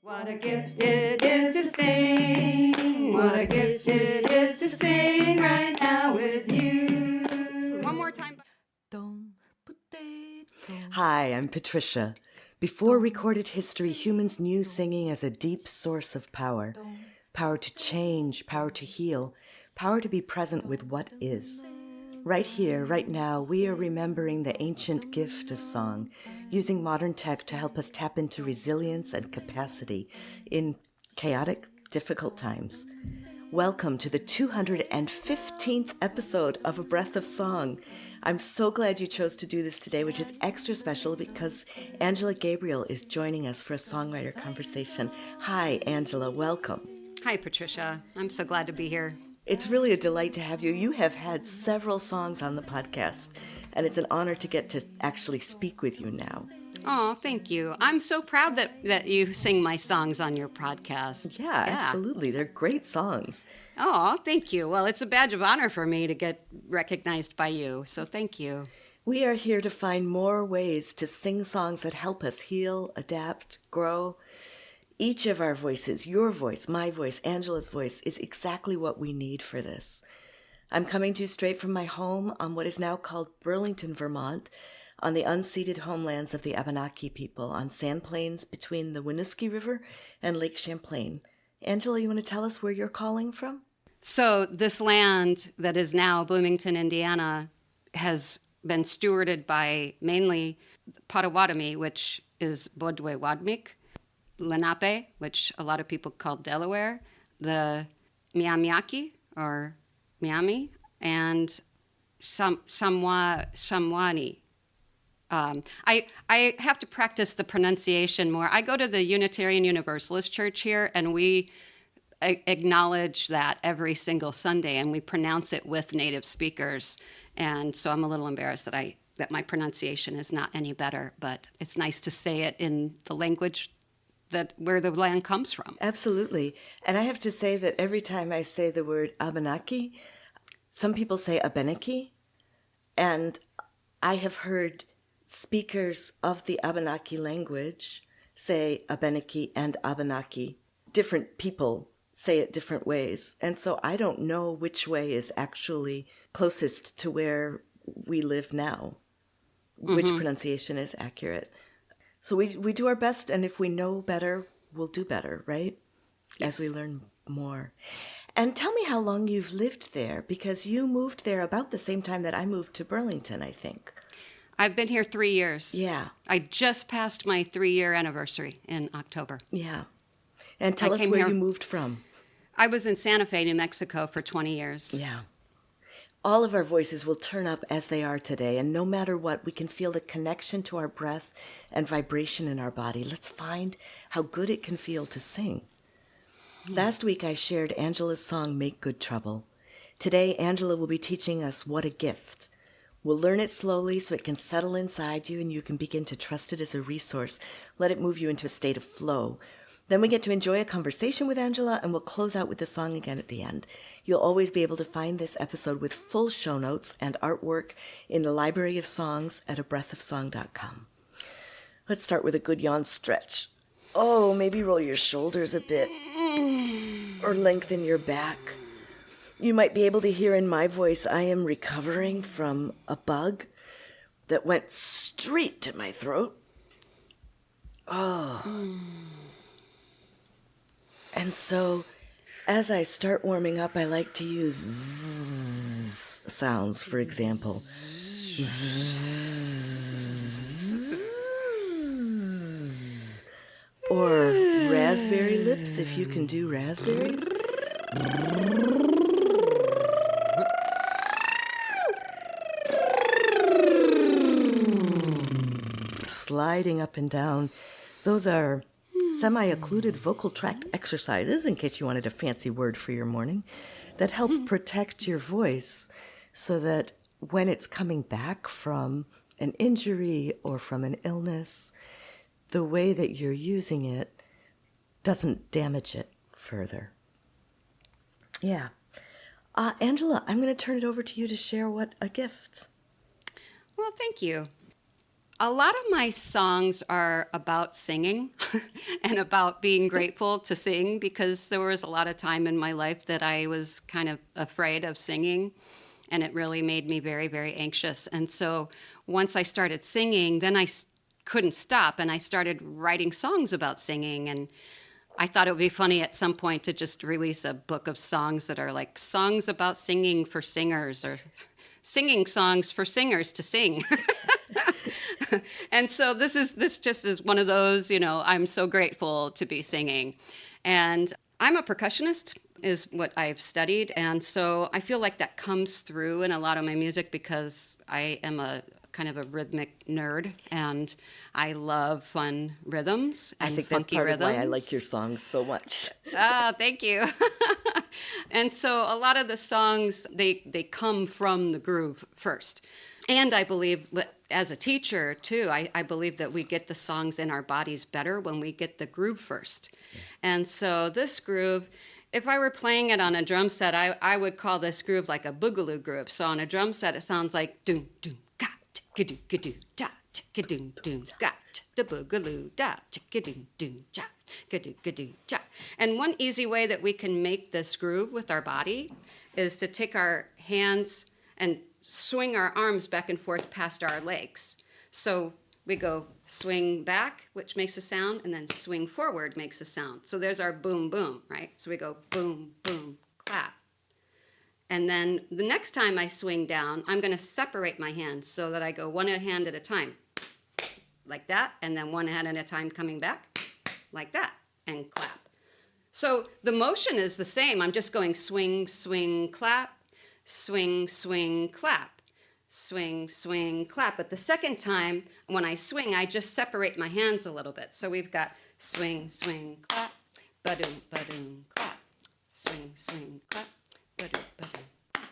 What a gift it is to sing. What a gift it is to sing right now with you. One more time. Hi, I'm Patricia. Before recorded history, humans knew singing as a deep source of power. Power to change, power to heal, power to be present with what is. Right here, right now, we are remembering the ancient gift of song, using modern tech to help us tap into resilience and capacity in chaotic, difficult times. Welcome to the 215th episode of A Breath of Song. I'm so glad you chose to do this today, which is extra special because Angela Gabriel is joining us for a songwriter conversation. Hi, Angela. Welcome. Hi, Patricia. I'm so glad to be here. It's really a delight to have you. You have had several songs on the podcast, and it's an honor to get to actually speak with you now. Oh, thank you. I'm so proud that you sing my songs on your podcast. Yeah, absolutely. They're great songs. Oh, thank you. Well, it's a badge of honor for me to get recognized by you, so thank you. We are here to find more ways to sing songs that help us heal, adapt, grow. Each of our voices, your voice, my voice, Angela's voice, is exactly what we need for this. I'm coming to you straight from my home on what is now called Burlington, Vermont, on the unceded homelands of the Abenaki people on sand plains between the Winooski River and Lake Champlain. Angela, you want to tell us where you're calling from? So this land that is now Bloomington, Indiana, has been stewarded by mainly Potawatomi, which is Bodwe-Wadmik, Lenape, which a lot of people call Delaware, the Miamiaki, or Miami, and Samwani. I have to practice the pronunciation more. I go to the Unitarian Universalist Church here, and we acknowledge that every single Sunday, and we pronounce it with native speakers. And so I'm a little embarrassed that my pronunciation is not any better, but it's nice to say it in the language where the land comes from. Absolutely. And I have to say that every time I say the word Abenaki, some people say Abenaki, and I have heard speakers of the Abenaki language say Abenaki and Abenaki. Different people say it different ways. And so I don't know which way is actually closest to where we live now, which pronunciation is accurate. So we do our best, and if we know better, we'll do better, right? Yes. As we learn more. And tell me how long you've lived there, because you moved there about the same time that I moved to Burlington, I think. I've been here 3 years. Yeah. I just passed my 3-year anniversary in October. Yeah. And tell us where you moved from. I was in Santa Fe, New Mexico for 20 years. Yeah. All of our voices will turn up as they are today, and no matter what, we can feel the connection to our breath and vibration in our body. Let's find how good it can feel to sing. Last week, I shared Angela's song, Make Good Trouble. Today, Angela will be teaching us What a Gift. We'll learn it slowly so it can settle inside you and you can begin to trust it as a resource. Let it move you into a state of flow. Then we get to enjoy a conversation with Angela, and we'll close out with the song again at the end. You'll always be able to find this episode with full show notes and artwork in the Library of Songs at abreathofsong.com. Let's start with a good yawn stretch. Oh, maybe roll your shoulders a bit or lengthen your back. You might be able to hear in my voice I am recovering from a bug that went straight to my throat. Oh. And so, as I start warming up, I like to use zzz sounds, for example. Zzz. Or raspberry lips, if you can do raspberries. Sliding up and down. Those are semi-occluded vocal tract exercises, in case you wanted a fancy word for your morning, that help protect your voice so that when it's coming back from an injury or from an illness, the way that you're using it doesn't damage it further. Yeah. Angela, I'm going to turn it over to you to share What a Gift. Well, thank you. A lot of my songs are about singing and about being grateful to sing, because there was a lot of time in my life that I was kind of afraid of singing, and it really made me very, very anxious. And so once I started singing, then couldn't stop, and I started writing songs about singing. And I thought it would be funny at some point to just release a book of songs that are like songs about singing for singers, or singing songs for singers to sing. And so this just is one of those, I'm so grateful to be singing. And I'm a percussionist, is what I've studied. And so I feel like that comes through in a lot of my music, because I am a kind of a rhythmic nerd, and I love fun rhythms and I think funky that's part rhythms. of why I like your songs so much. Thank you. And so a lot of the songs, they come from the groove first. And I believe, as a teacher too, I believe that we get the songs in our bodies better when we get the groove first. Yeah. And so this groove, if I were playing it on a drum set, I would call this groove like a boogaloo groove. So on a drum set, it sounds like doom, doom, ga, chicka-doo, ga-doo, da, chicka-doom, doom, ga, da, boogaloo, da, chicka-doom, doom, ja, ga-doo, ga-doo, ja. And one easy way that we can make this groove with our body is to take our hands and swing our arms back and forth past our legs. So we go swing back, which makes a sound, and then swing forward makes a sound. So there's our boom, boom, right? So we go boom, boom, clap. And then the next time I swing down, I'm going to separate my hands so that I go one hand at a time, like that, and then one hand at a time coming back, like that, and clap. So the motion is the same. I'm just going swing, swing, clap, swing, swing, clap, swing, swing, clap. But the second time, when I swing, I just separate my hands a little bit. So we've got swing, swing, clap, ba-doom, ba-doom, clap, swing, swing, clap, ba-doom, ba-doom, clap.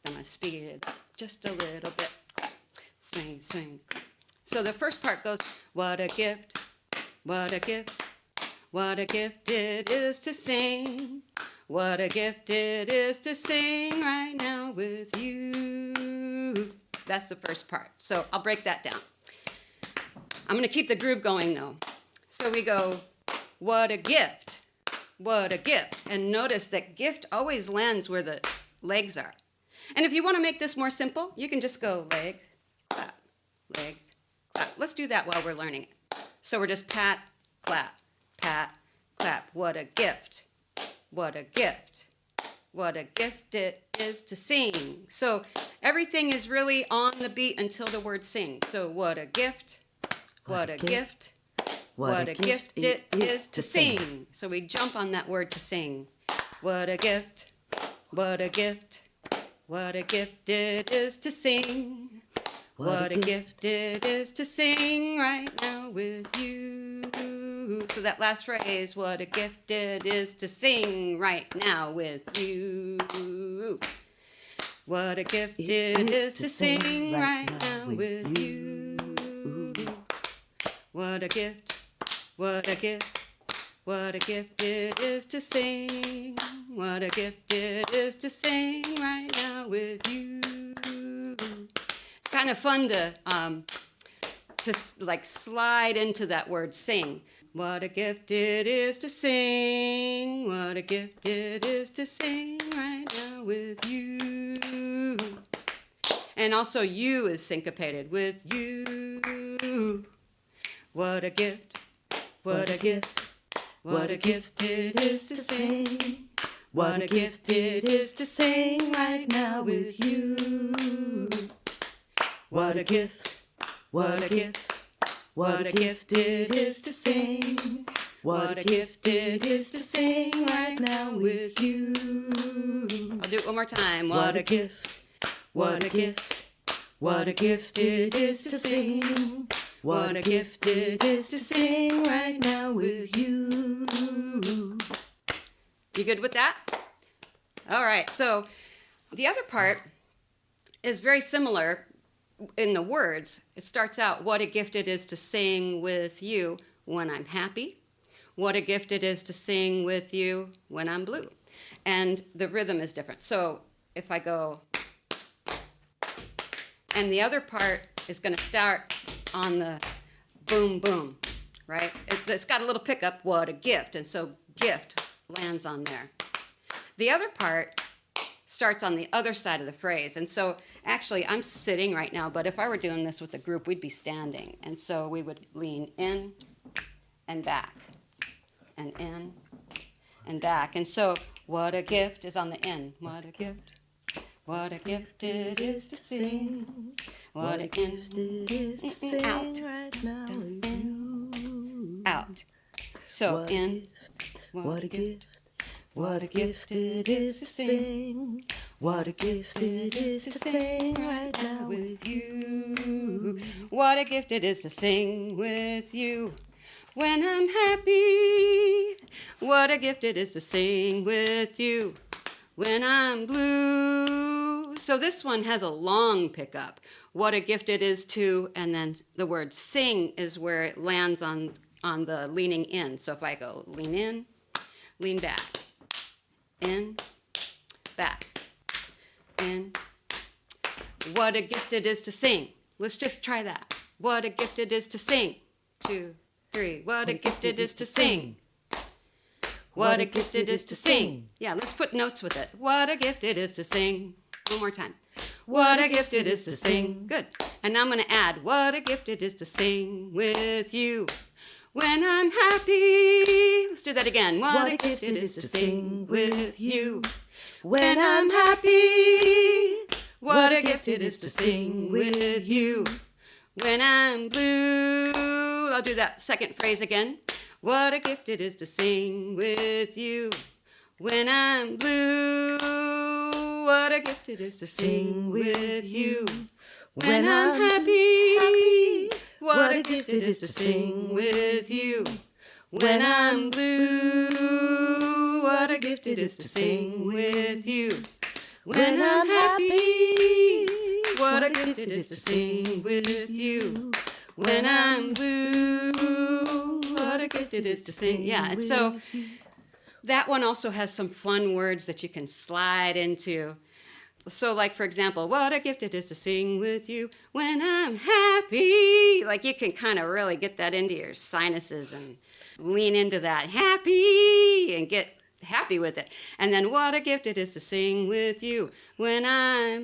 Then I speed it up just a little bit, clap, swing, swing, clap. So the first part goes, what a gift, what a gift, what a gift it is to sing. What a gift it is to sing right now with you. That's the first part. So I'll break that down. I'm going to keep the groove going, though. So we go, what a gift, what a gift. And notice that gift always lands where the legs are. And if you want to make this more simple, you can just go legs, clap, legs, clap. Let's do that while we're learning it. So we're just pat, clap, clap. What a gift. What a gift. What a gift it is to sing. So everything is really on the beat until the word sing. So what a gift. What a gift. What a gift it is to sing. So we jump on that word to sing. What a gift. What a gift. What a gift it is to sing. What a gift it is to sing right now with you. So that last phrase, what a gift it is to sing right now with you. What a gift it is to sing right now with you. What a gift, what a gift, what a gift it is to sing. What a gift it is to sing right now with you. It's kind of fun to like slide into that word sing. What a gift it is to sing. What a gift it is to sing right now with you. And also you is syncopated with you. What a gift. What a gift. What a gift it is to sing. What a gift it is to sing right now with you. What a gift. What a gift. What a gift it is to sing. What a gift it is to sing right now with you. I'll do it one more time. What a gift. What a gift. What a gift it is to sing. What a gift it is to sing right now with you. You good with that? All right. So the other part is very similar. In the words, it starts out, what a gift it is to sing with you when I'm happy. What a gift it is to sing with you when I'm blue. And the rhythm is different. So if I go, and the other part is going to start on the boom, boom, right? It's got a little pickup, what a gift, and so gift lands on there. The other part starts on the other side of the phrase, and so actually I'm sitting right now, but if I were doing this with a group, we'd be standing, and so we would lean in and back, and in and back, and so what a gift is on the in, what a gift. What a gift it is to sing. What a gift it is to sing out. Right now with you. Out. So what in. What a gift. What a gift it is to sing. What a gift it is to sing right now with you. What a gift it is to sing with you. When I'm happy. What a gift it is to sing with you. When I'm blue. So this one has a long pickup. What a gift it is to, and then the word sing is where it lands on the leaning in. So if I go lean in, lean back, in, back, in. What a gift it is to sing. Let's just try that. What a gift it is to sing. 2, 3. What a gift it is to sing. What a gift it is to sing. Yeah, let's put notes with it. What a gift it is to sing. One more time. What a gift it is to sing. Good. And now I'm going to add, what a gift it is to sing with you. When I'm happy. Let's do that again. What a gift it is to sing with you. When I'm happy. What a gift it is to sing with you. When I'm blue. I'll do that second phrase again. What a gift it is to sing with you. When I'm blue. What a gift it is to sing with you. When I'm happy. What a gift it is to sing with you. When I'm blue. What a gift it is to sing with you. When I'm happy. What a gift it is to sing with you. When I'm blue. What a gift it is to sing. Yeah, and so that one also has some fun words that you can slide into. So like, for example, what a gift it is to sing with you when I'm happy. Like you can kind of really get that into your sinuses and lean into that happy and get happy with it. And then what a gift it is to sing with you when I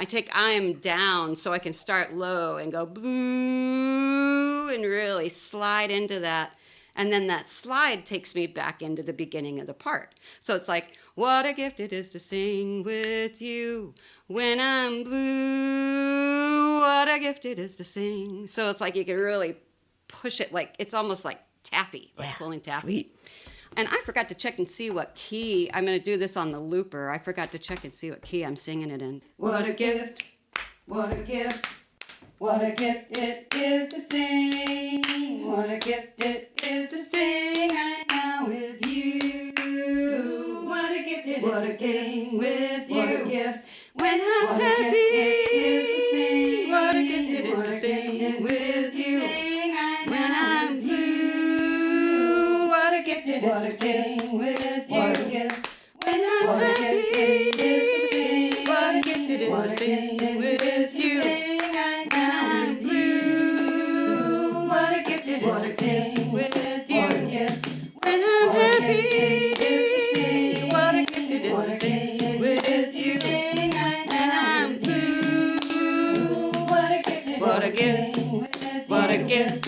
take I'm down so I can start low and go blue and really slide into that. And then that slide takes me back into the beginning of the part. So it's like, what a gift it is to sing with you when I'm blue. What a gift it is to sing. So it's like you can really push it, like it's almost like taffy, like pulling taffy. Sweet. And I forgot to check and see what key. I'm going to do this on the looper. I forgot to check and see what key I'm singing it in. What a gift, what a gift, what a gift it is to sing. What a gift it is to sing right now with you. What a gift it is to sing with you. What a gift when I'm what happy. A gift it is to sing. What a gift it is to sing with you. When I'm blue. What a gift it is to sing with you. What a gift when I'm what a happy. gift it is to sing. What a gift it is What to a sing gift it with is to you. sing right When now I'm with you. blue. What a gift it is What to a sing gift with you. what a gift When I'm what a happy. gift it is to sing. What a gift it is What to a sing gift with it is to you. sing right When now I'm with blue. What a gift it What a is to gift. sing with What a you. gift.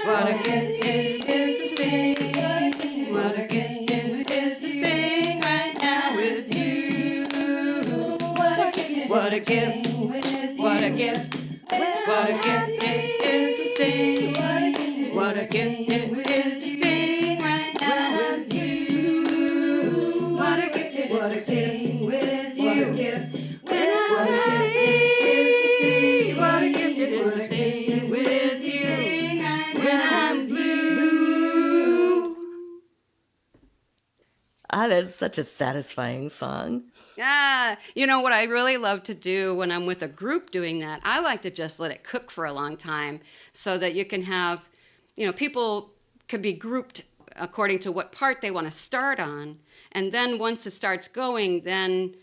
What a gift it is to sing. What a gift it is to sing right now with you. What a gift. What a gift. What a gift it is to sing. What a gift it is to sing right now with you. What a gift it is to sing with you. When I'm happy. What a gift it is to sing with you. When I'm blue. Ah, that's such a satisfying song. Ah, you know what I really love to do when I'm with a group doing that? I like to just let it cook for a long time so that you can have, people could be grouped according to what part they want to start on. And then once it starts going, then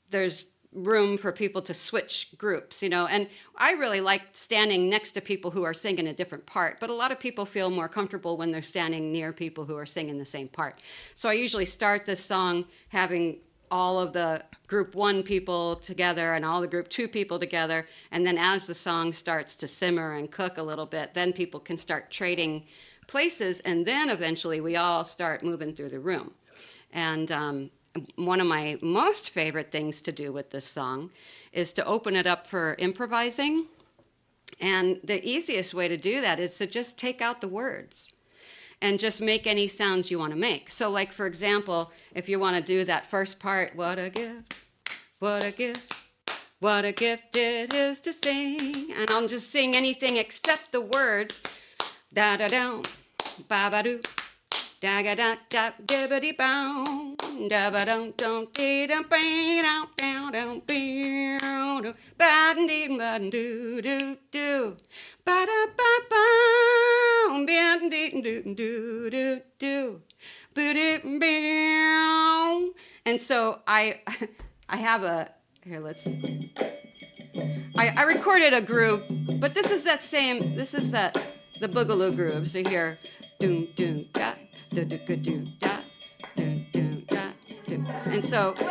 there's room for people to switch groups, and I really like standing next to people who are singing a different part, but a lot of people feel more comfortable when they're standing near people who are singing the same part. So I usually start this song having all of the group 1 people together and all the group 2 people together, and then as the song starts to simmer and cook a little bit, then people can start trading places, and then eventually we all start moving through the room. And one of my most favorite things to do with this song is to open it up for improvising. And the easiest way to do that is to just take out the words and just make any sounds you want to make. So like, for example, if you want to do that first part, what a gift, what a gift, what a gift it is to sing. And I'll just sing anything except the words, da-da-down, ba-ba-doo. Da ga da da dibbity bow, da ba dum dum dee dum bee down down down bee down ba dee ba doo doo doo ba da ba ba ba dee doo doo doo doo ba dee bee. And so I have a here. Let's. I recorded a groove, but this is that the boogaloo groove. So here, doom doom da. Do do do do da do do da do. And so you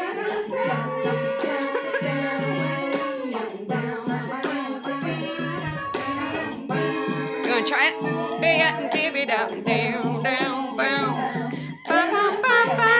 want to try it? Baby down down down down. Ba ba ba ba.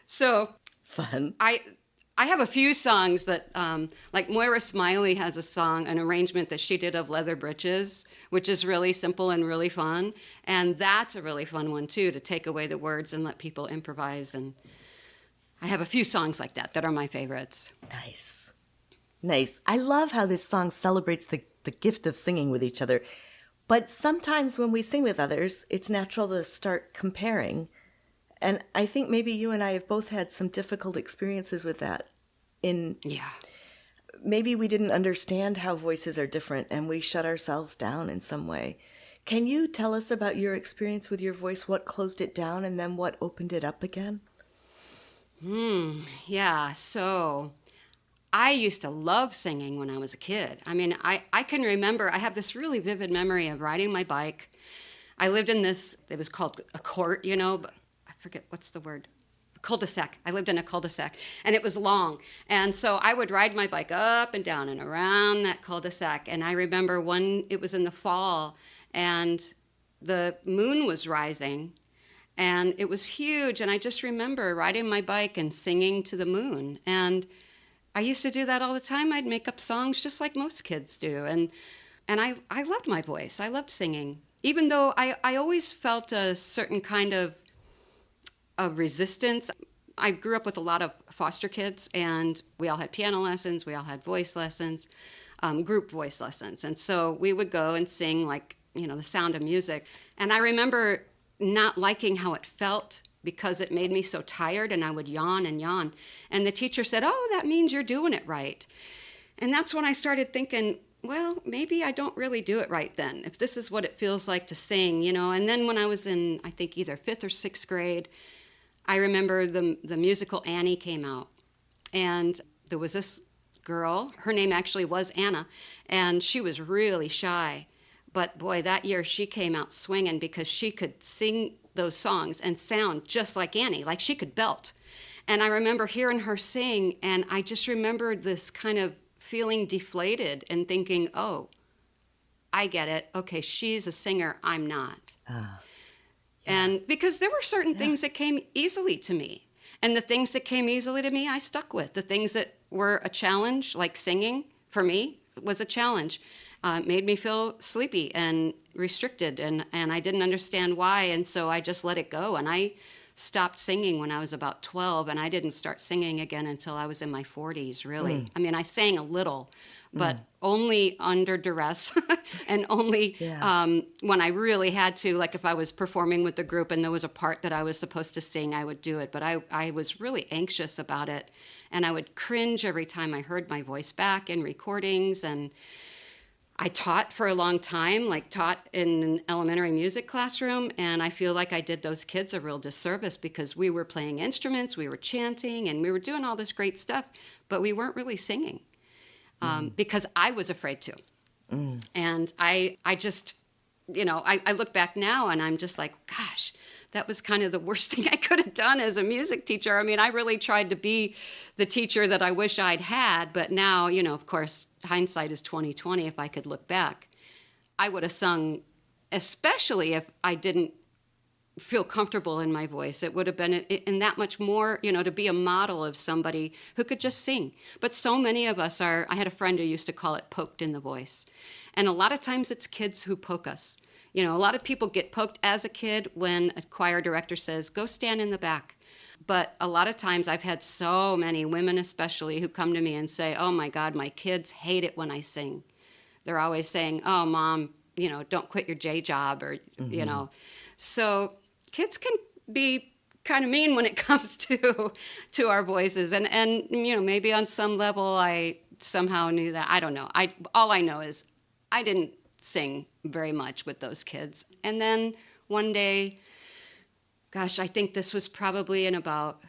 So Fun. I have a few songs that, like Moira Smiley has a song, an arrangement that she did of Leather Britches, which is really simple and really fun. And that's a really fun one, too, to take away the words and let people improvise. And I have a few songs like that are my favorites. Nice. Nice. I love how this song celebrates the gift of singing with each other. But sometimes when we sing with others, it's natural to start comparing. And I think maybe you and I have both had some difficult experiences with that. Yeah. Maybe we didn't understand how voices are different and we shut ourselves down in some way. Can you tell us about your experience with your voice, what closed it down and then what opened it up again? Yeah, so I used to love singing when I was a kid. I mean, I can remember, I have this really vivid memory of riding my bike. I lived in this, it was called a court, but I forget what's the word. A cul-de-sac. I lived in a cul-de-sac, and it was long. And so I would ride my bike up and down and around that cul-de-sac. And I remember it was in the fall, and the moon was rising, and it was huge. And I just remember riding my bike and singing to the moon. And I used to do that all the time. I'd make up songs just like most kids do. And I loved my voice. I loved singing, even though I always felt a certain kind of resistance. I grew up with a lot of foster kids, and we all had piano lessons, we all had voice lessons, group voice lessons. And so we would go and sing like, The Sound of Music. And I remember not liking how it felt because it made me so tired, and I would yawn and yawn. And the teacher said, "Oh, that means you're doing it right." And that's when I started thinking, well, maybe I don't really do it right then, if this is what it feels like to sing, And then when I was in, I think, either 5th or 6th grade, I remember the musical Annie came out, and there was this girl, her name actually was Anna, and she was really shy. But boy, that year she came out swinging because she could sing those songs and sound just like Annie, like she could belt. And I remember hearing her sing, and I just remembered this kind of feeling deflated and thinking, oh, I get it. Okay, she's a singer, I'm not. And because there were certain things that came easily to me. And the things that came easily to me, I stuck with. The things that were a challenge, like singing, for me, was a challenge. It made me feel sleepy and restricted, and I didn't understand why, and so I just let it go. And I stopped singing when I was about 12, and I didn't start singing again until I was in my 40s, really. I mean, I sang a little, but only under duress and only when I really had to, like if I was performing with the group and there was a part that I was supposed to sing, I would do it. But I was really anxious about it, and I would cringe every time I heard my voice back in recordings. And I taught for a long time, like taught in an elementary music classroom, and I feel like I did those kids a real disservice because we were playing instruments, we were chanting, and we were doing all this great stuff, but we weren't really singing because I was afraid to. And I just, I look back now and I'm just like, gosh, that was kind of the worst thing I could have done as a music teacher. I mean, I really tried to be the teacher that I wish I'd had, but now, of course, hindsight is 20/20. If I could look back, I would have sung, especially if I didn't feel comfortable in my voice. It would have been in that much more, to be a model of somebody who could just sing. But so many of us I had a friend who used to call it poked in the voice. And a lot of times it's kids who poke us. A lot of people get poked as a kid when a choir director says, go stand in the back. But a lot of times I've had so many women especially who come to me and say, oh my God, my kids hate it when I sing. They're always saying, oh, Mom, don't quit your J job or, So kids can be kind of mean when it comes to our voices. And maybe on some level I somehow knew that. I don't know. All I know is I didn't sing very much with those kids. And then one day, gosh, I think this was probably in about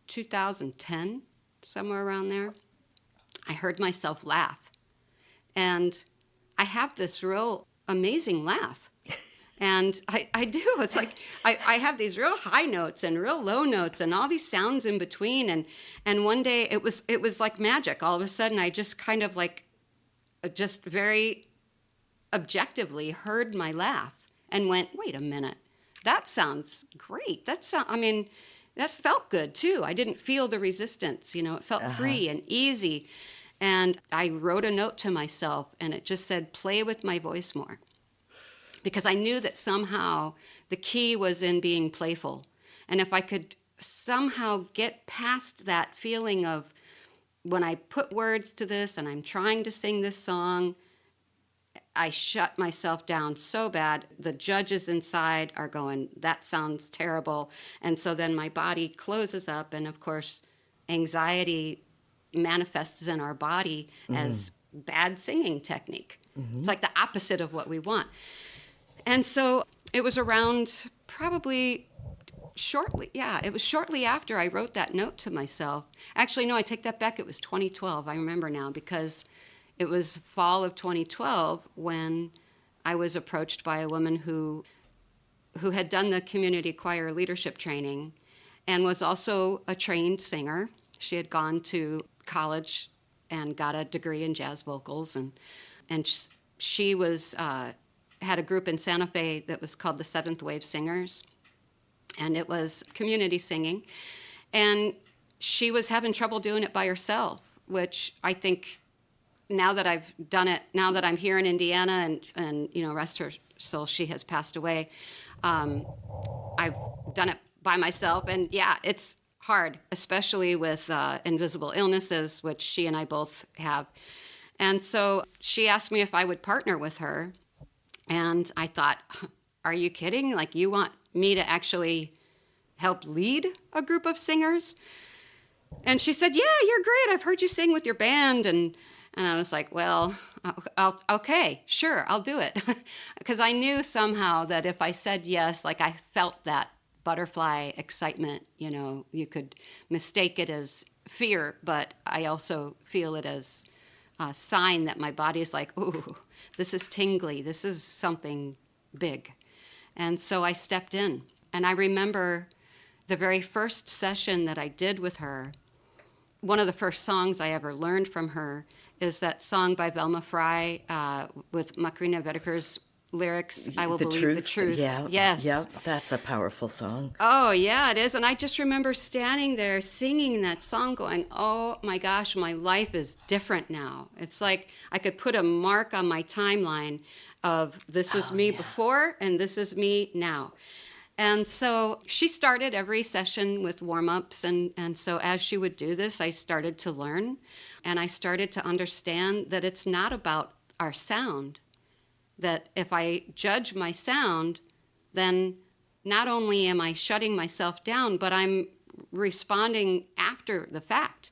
2010, somewhere around there, I heard myself laugh. And I have this real amazing laugh. And I do. It's like I have these real high notes and real low notes and all these sounds in between. And one day it was like magic. All of a sudden I just kind of like just very objectively heard my laugh and went, wait a minute, that sounds great. That felt good too. I didn't feel the resistance, it felt free and easy. And I wrote a note to myself and it just said, play with my voice more. Because I knew that somehow the key was in being playful. And if I could somehow get past that feeling of when I put words to this and I'm trying to sing this song, I shut myself down so bad. The judges inside are going, that sounds terrible. And so then my body closes up. And of course, anxiety manifests in our body as bad singing technique. It's like the opposite of what we want. And so it was around probably it was shortly after I wrote that note to myself. Actually, no, I take that back. It was 2012. I remember now because it was fall of 2012 when I was approached by a woman who had done the community choir leadership training and was also a trained singer. She had gone to college and got a degree in jazz vocals, and she was had a group in Santa Fe that was called the Seventh Wave Singers, and it was community singing. And she was having trouble doing it by herself, which I think now that I've done it, now that I'm here in Indiana and rest her soul, she has passed away, I've done it by myself. And yeah, it's hard, especially with invisible illnesses, which she and I both have. And so she asked me if I would partner with her. And I thought, are you kidding? Like, you want me to actually help lead a group of singers? And she said, yeah, you're great. I've heard you sing with your band. And I was like, well, okay, sure, I'll do it. Because I knew somehow that if I said yes, like I felt that butterfly excitement, you could mistake it as fear, but I also feel it as a sign that my body is like, ooh, this is tingly, this is something big. And so I stepped in. And I remember the very first session that I did with her, one of the first songs I ever learned from her is that song by Velma Fry with Macarena Vedeker's lyrics, I Will Believe the Truth. Yeah, yes. Yeah, that's a powerful song. Oh, yeah, it is. And I just remember standing there singing that song going, oh my gosh, my life is different now. It's like I could put a mark on my timeline of this was me before and this is me now. And so she started every session with warm-ups. And so as she would do this, I started to learn. And I started to understand that it's not about our sound. That if I judge my sound, then not only am I shutting myself down, but I'm responding after the fact.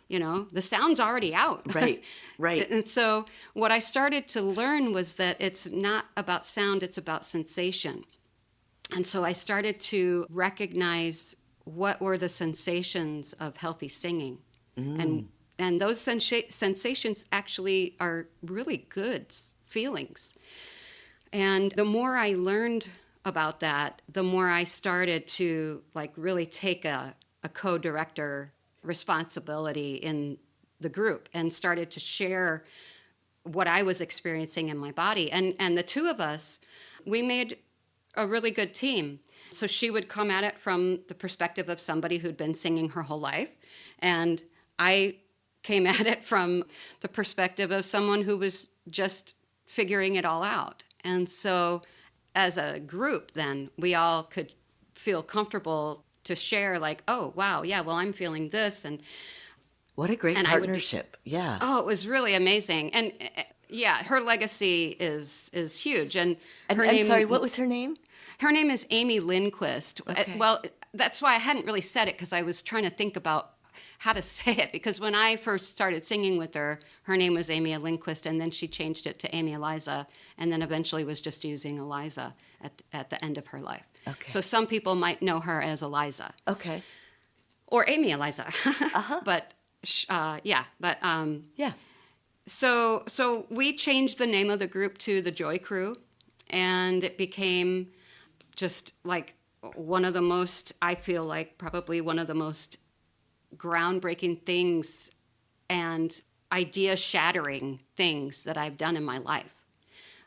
You know, the sound's already out. Right, right. And so what I started to learn was that it's not about sound, it's about sensation. And so I started to recognize what were the sensations of healthy singing. And those sensations actually are really good feelings. And the more I learned about that, the more I started to like really take a co-director responsibility in the group and started to share what I was experiencing in my body. And the two of us, we made a really good team. So she would come at it from the perspective of somebody who'd been singing her whole life. And I came at it from the perspective of someone who was just figuring it all out. And so as a group, then we all could feel comfortable to share like, oh, wow, yeah, well, I'm feeling this. And what a great partnership. Yeah. Oh, it was really amazing. And yeah, her legacy is huge. And her I'm name, sorry, what was her name? Her name is Amy Lindquist. Okay. Well, that's why I hadn't really said it, because I was trying to think about how to say it. Because when I first started singing with her, her name was Amy Lindquist, and then she changed it to Amy Eliza, and then eventually was just using Eliza at the end of her life. Okay. So some people might know her as Eliza. Okay. Or Amy Eliza. Uh-huh. But yeah. Yeah. So we changed the name of the group to the Joy Crew, and it became just like one of the most, I feel like probably one of the most groundbreaking things and idea shattering things that I've done in my life.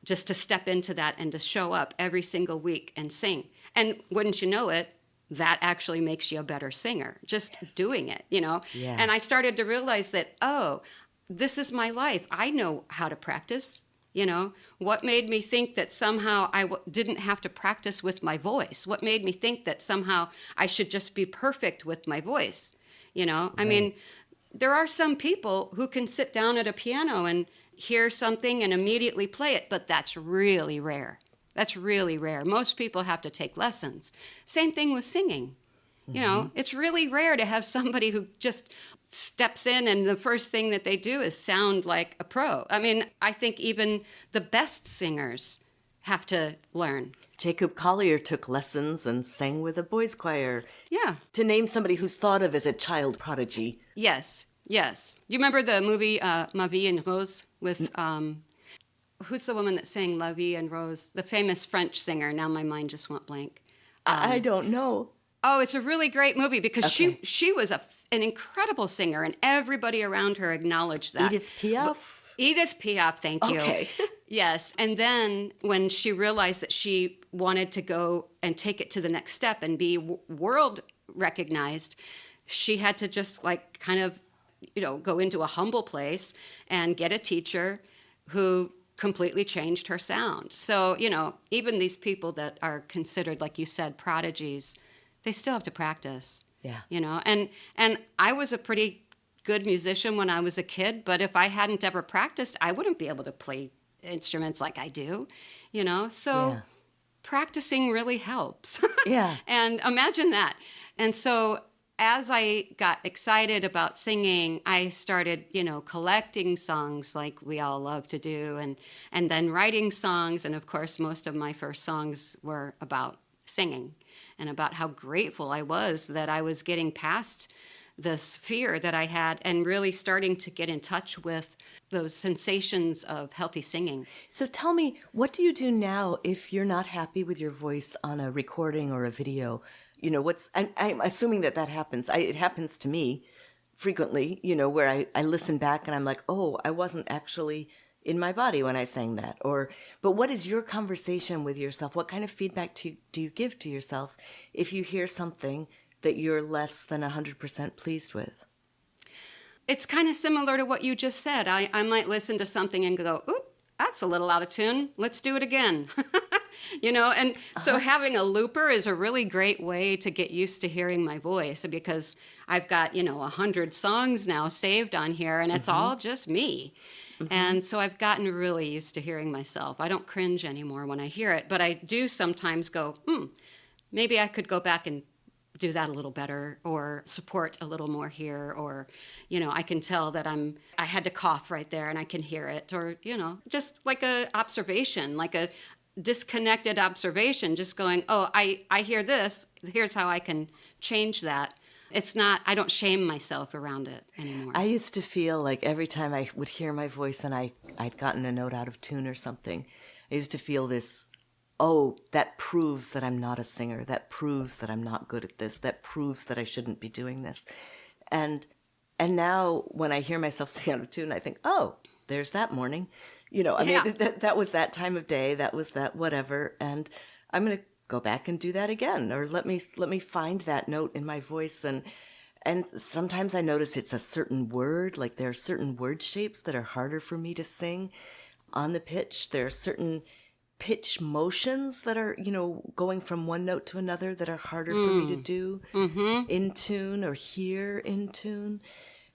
Just to step into that and to show up every single week and sing. And wouldn't you know it, that actually makes you a better singer, just doing it, you know? Yeah. And I started to realize that, oh, this is my life. I know how to practice, you know? What made me think that somehow I didn't have to practice with my voice? What made me think that somehow I should just be perfect with my voice, you know? I mean, there are some people who can sit down at a piano and hear something and immediately play it, but that's really rare. That's really rare. Most people have to take lessons. Same thing with singing. You know, it's really rare to have somebody who just steps in and the first thing that they do is sound like a pro. I mean, I think even the best singers have to learn. Jacob Collier took lessons and sang with a boys' choir. Yeah. To name somebody who's thought of as a child prodigy. Yes. Yes. You remember the movie Ma Vie en Rose with, who's the woman that sang La Vie en Rose? The famous French singer. Now my mind just went blank. I don't know. Oh, it's a really great movie because Okay. she was an incredible singer, and everybody around her acknowledged that. Edith Piaf? Edith Piaf, thank you. Okay. Yes. And then when she realized that she wanted to go and take it to the next step and be world recognized, she had to just like kind of, you know, go into a humble place and get a teacher who completely changed her sound. So, you know, even these people that are considered, like you said, prodigies, they still have to practice. Yeah. You know, and I was a pretty good musician when I was a kid, but if I hadn't ever practiced, I wouldn't be able to play instruments like I do, you know? So Yeah. practicing really helps. Yeah. And imagine that. And so as I got excited about singing, I started, you know, collecting songs like we all love to do, and then writing songs. And of course, most of my first songs were about singing and about how grateful I was that I was getting past this fear that I had and really starting to get in touch with those sensations of healthy singing. So tell me, what do you do now if you're not happy with your voice on a recording or a video? You know, I'm assuming that happens. It happens to me frequently, you know, where I listen back and I'm like, oh, I wasn't actually in my body when I sang that. But what is your conversation with yourself? What kind of feedback do you give to yourself if you hear something that you're less than 100% pleased with? It's kind of similar to what you just said. I might listen to something and go, oop, that's a little out of tune. Let's do it again. And so having a looper is a really great way to get used to hearing my voice, because I've got, 100 songs now saved on here, and it's all just me. And so I've gotten really used to hearing myself. I don't cringe anymore when I hear it, but I do sometimes go, maybe I could go back and do that a little better, or support a little more here, or I can tell that I had to cough right there and I can hear it, or just like a observation, like a disconnected observation, just going, oh, I hear this, here's how I can change that. It's not, I don't shame myself around it anymore. I used to feel like every time I would hear my voice and I'd gotten a note out of tune or something, I used to feel this, oh, that proves that I'm not a singer. That proves that I'm not good at this. That proves that I shouldn't be doing this. And now when I hear myself sing out of tune, I think, oh, there's that morning. I mean, that was that time of day. That was that whatever. And I'm going to go back and do that again. Or let me find that note in my voice. And sometimes I notice it's a certain word. Like there are certain word shapes that are harder for me to sing on the pitch. There are certain pitch motions that are, going from one note to another that are harder for me to do in tune or hear in tune.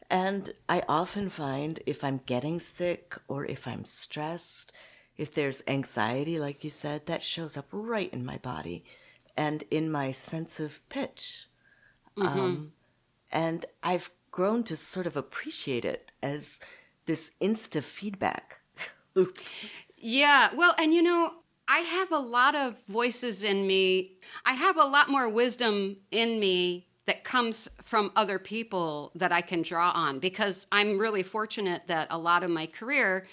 And I often find if I'm getting sick or if I'm stressed, if there's anxiety, like you said, that shows up right in my body and in my sense of pitch. And I've grown to sort of appreciate it as this insta feedback loop. Yeah, well, and I have a lot of voices in me. I have a lot more wisdom in me that comes from other people that I can draw on, because I'm really fortunate that a lot of my career,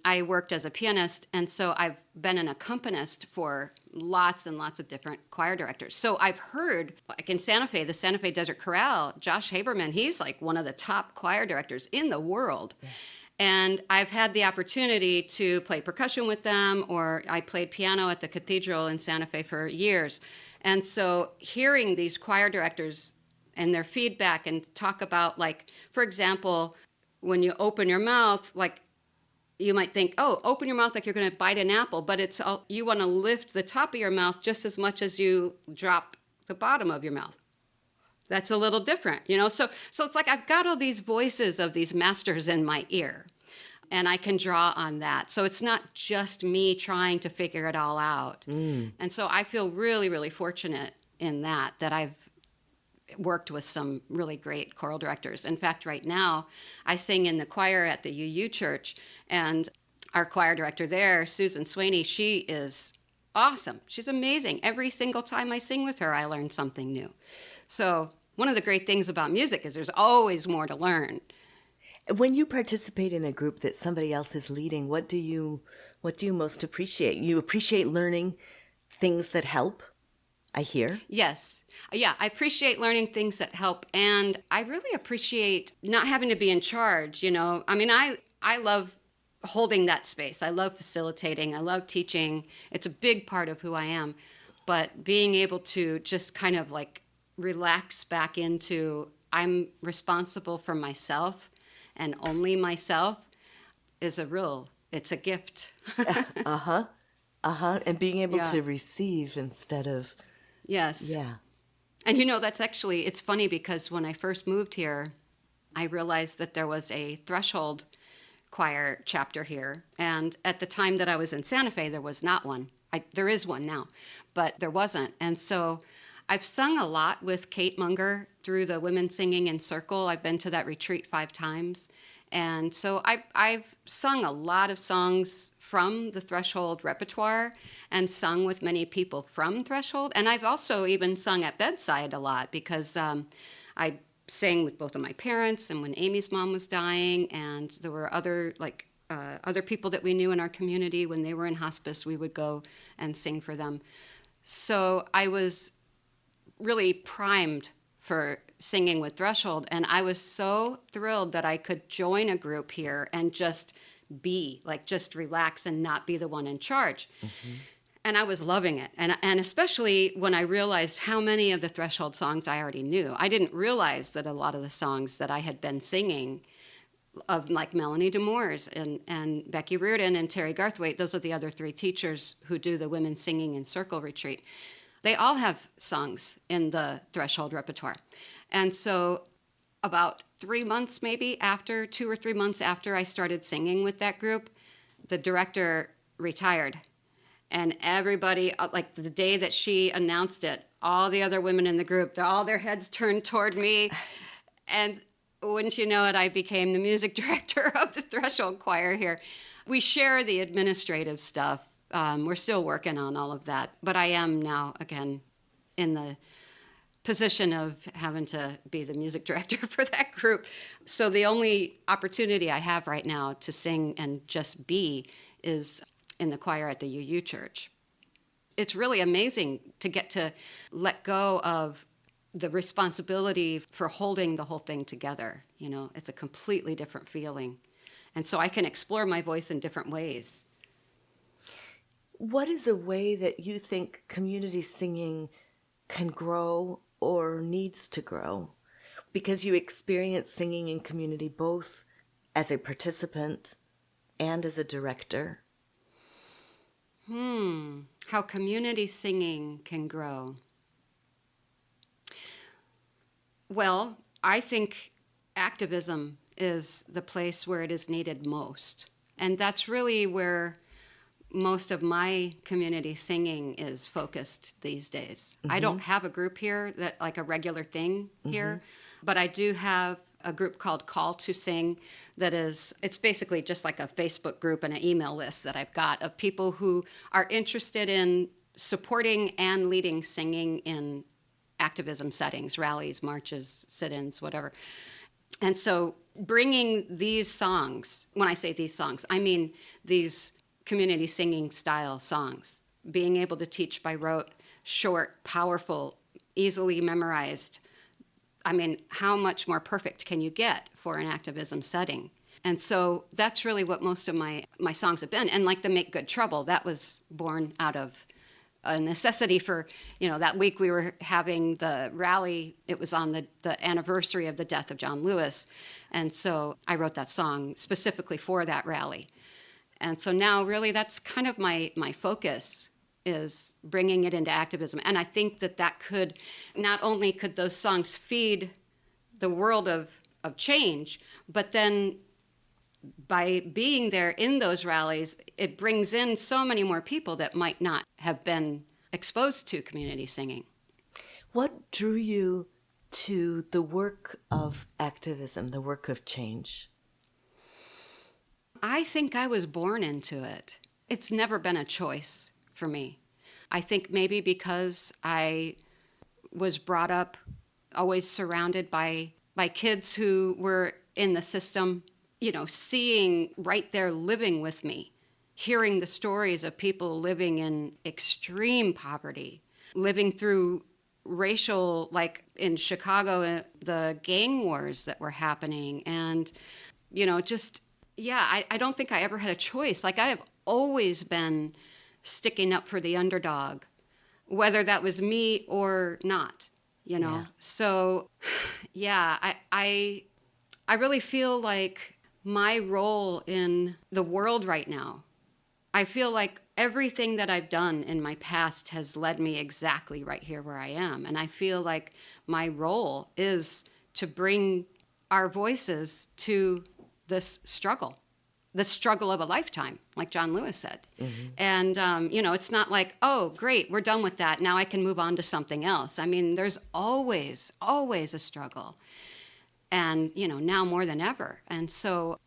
I worked as a pianist, and so I've been an accompanist for lots and lots of different choir directors. So I've heard, like in Santa Fe, the Santa Fe Desert Chorale, Josh Haberman, he's like one of the top choir directors in the world. Yeah. And I've had the opportunity to play percussion with them, or I played piano at the cathedral in Santa Fe for years. And so hearing these choir directors and their feedback and talk about, like, for example, when you open your mouth, like, you might think, oh, open your mouth like you're going to bite an apple, but it's all, you want to lift the top of your mouth just as much as you drop the bottom of your mouth. That's a little different, So it's like I've got all these voices of these masters in my ear, and I can draw on that. So it's not just me trying to figure it all out. And so I feel really, really fortunate in that I've worked with some really great choral directors. In fact, right now, I sing in the choir at the UU Church, and our choir director there, Susan Swaney, she is awesome. She's amazing. Every single time I sing with her, I learn something new. So one of the great things about music is there's always more to learn. When you participate in a group that somebody else is leading, what do you most appreciate? You appreciate learning things that help, I hear. Yes. Yeah, I appreciate learning things that help, and I really appreciate not having to be in charge, I mean, I love holding that space. I love facilitating. I love teaching. It's a big part of who I am. But being able to just kind of like relax back into I'm responsible for myself and only myself is it's a gift. And being able to receive instead of... Yes. Yeah. And that's actually, it's funny because when I first moved here, I realized that there was a Threshold choir chapter here. And at the time that I was in Santa Fe, there was not one. There is one now, but there wasn't. And so I've sung a lot with Kate Munger through the Women Singing in Circle. I've been to that retreat 5 times. And so I've sung a lot of songs from the Threshold repertoire and sung with many people from Threshold. And I've also even sung at bedside a lot because I sang with both of my parents and when Amy's mom was dying, and there were other people that we knew in our community when they were in hospice, we would go and sing for them. So I was really primed for singing with Threshold, and I was so thrilled that I could join a group here and just just relax and not be the one in charge. Mm-hmm. And I was loving it, and especially when I realized how many of the Threshold songs I already knew. I didn't realize that a lot of the songs that I had been singing of like Melanie Demores and Becky Reardon and Terry Garthwaite. Those are the other 3 teachers who do the Women Singing in Circle retreat. They all have songs in the Threshold repertoire. And so about 3 months maybe after, 2 or 3 months after I started singing with that group, the director retired. And everybody, like the day that she announced it, all the other women in the group, all their heads turned toward me. And wouldn't you know it, I became the music director of the Threshold Choir here. We share the administrative stuff. We're still working on all of that. But I am now, again, in the position of having to be the music director for that group. So the only opportunity I have right now to sing and just be is in the choir at the UU Church. It's really amazing to get to let go of the responsibility for holding the whole thing together. You know, it's a completely different feeling. And so I can explore my voice in different ways. What is a way that you think community singing can grow or needs to grow? Because you experience singing in community both as a participant and as a director. How community singing can grow. Well, I think activism is the place where it is needed most. And that's really where most of my community singing is focused these days. I don't have a group here that like a regular thing here, but I do have a group called Call to Sing that is, it's basically just like a Facebook group and an email list that I've got of people who are interested in supporting and leading singing in activism settings, rallies, marches, sit-ins, whatever. And so bringing these songs, when I say these songs, I mean these community singing style songs, being able to teach by rote, short, powerful, easily memorized. I mean, how much more perfect can you get for an activism setting? And so that's really what most of my songs have been. And like the Make Good Trouble, that was born out of a necessity for, you know, that week we were having the rally. It was on the anniversary of the death of John Lewis. And so I wrote that song specifically for that rally. And so now really that's kind of my focus, is bringing it into activism. And I think that could, not only could those songs feed the world of change, but then by being there in those rallies, it brings in so many more people that might not have been exposed to community singing. What drew you to the work of activism, the work of change? I think I was born into it. It's never been a choice for me. I think maybe because I was brought up always surrounded by kids who were in the system, you know, seeing right there, living with me, hearing the stories of people living in extreme poverty, living through racial, like in Chicago, the gang wars that were happening. And, you know, just, yeah, I don't think I ever had a choice. Like, I have always been sticking up for the underdog, whether that was me or not, you know? Yeah. So, yeah, I really feel like my role in the world right now, I feel like everything that I've done in my past has led me exactly right here where I am. And I feel like my role is to bring our voices to this struggle of a lifetime, like John Lewis said. Mm-hmm. And, you know, it's not like, oh, great, we're done with that. Now I can move on to something else. I mean, there's always a struggle. And, you know, now more than ever. And so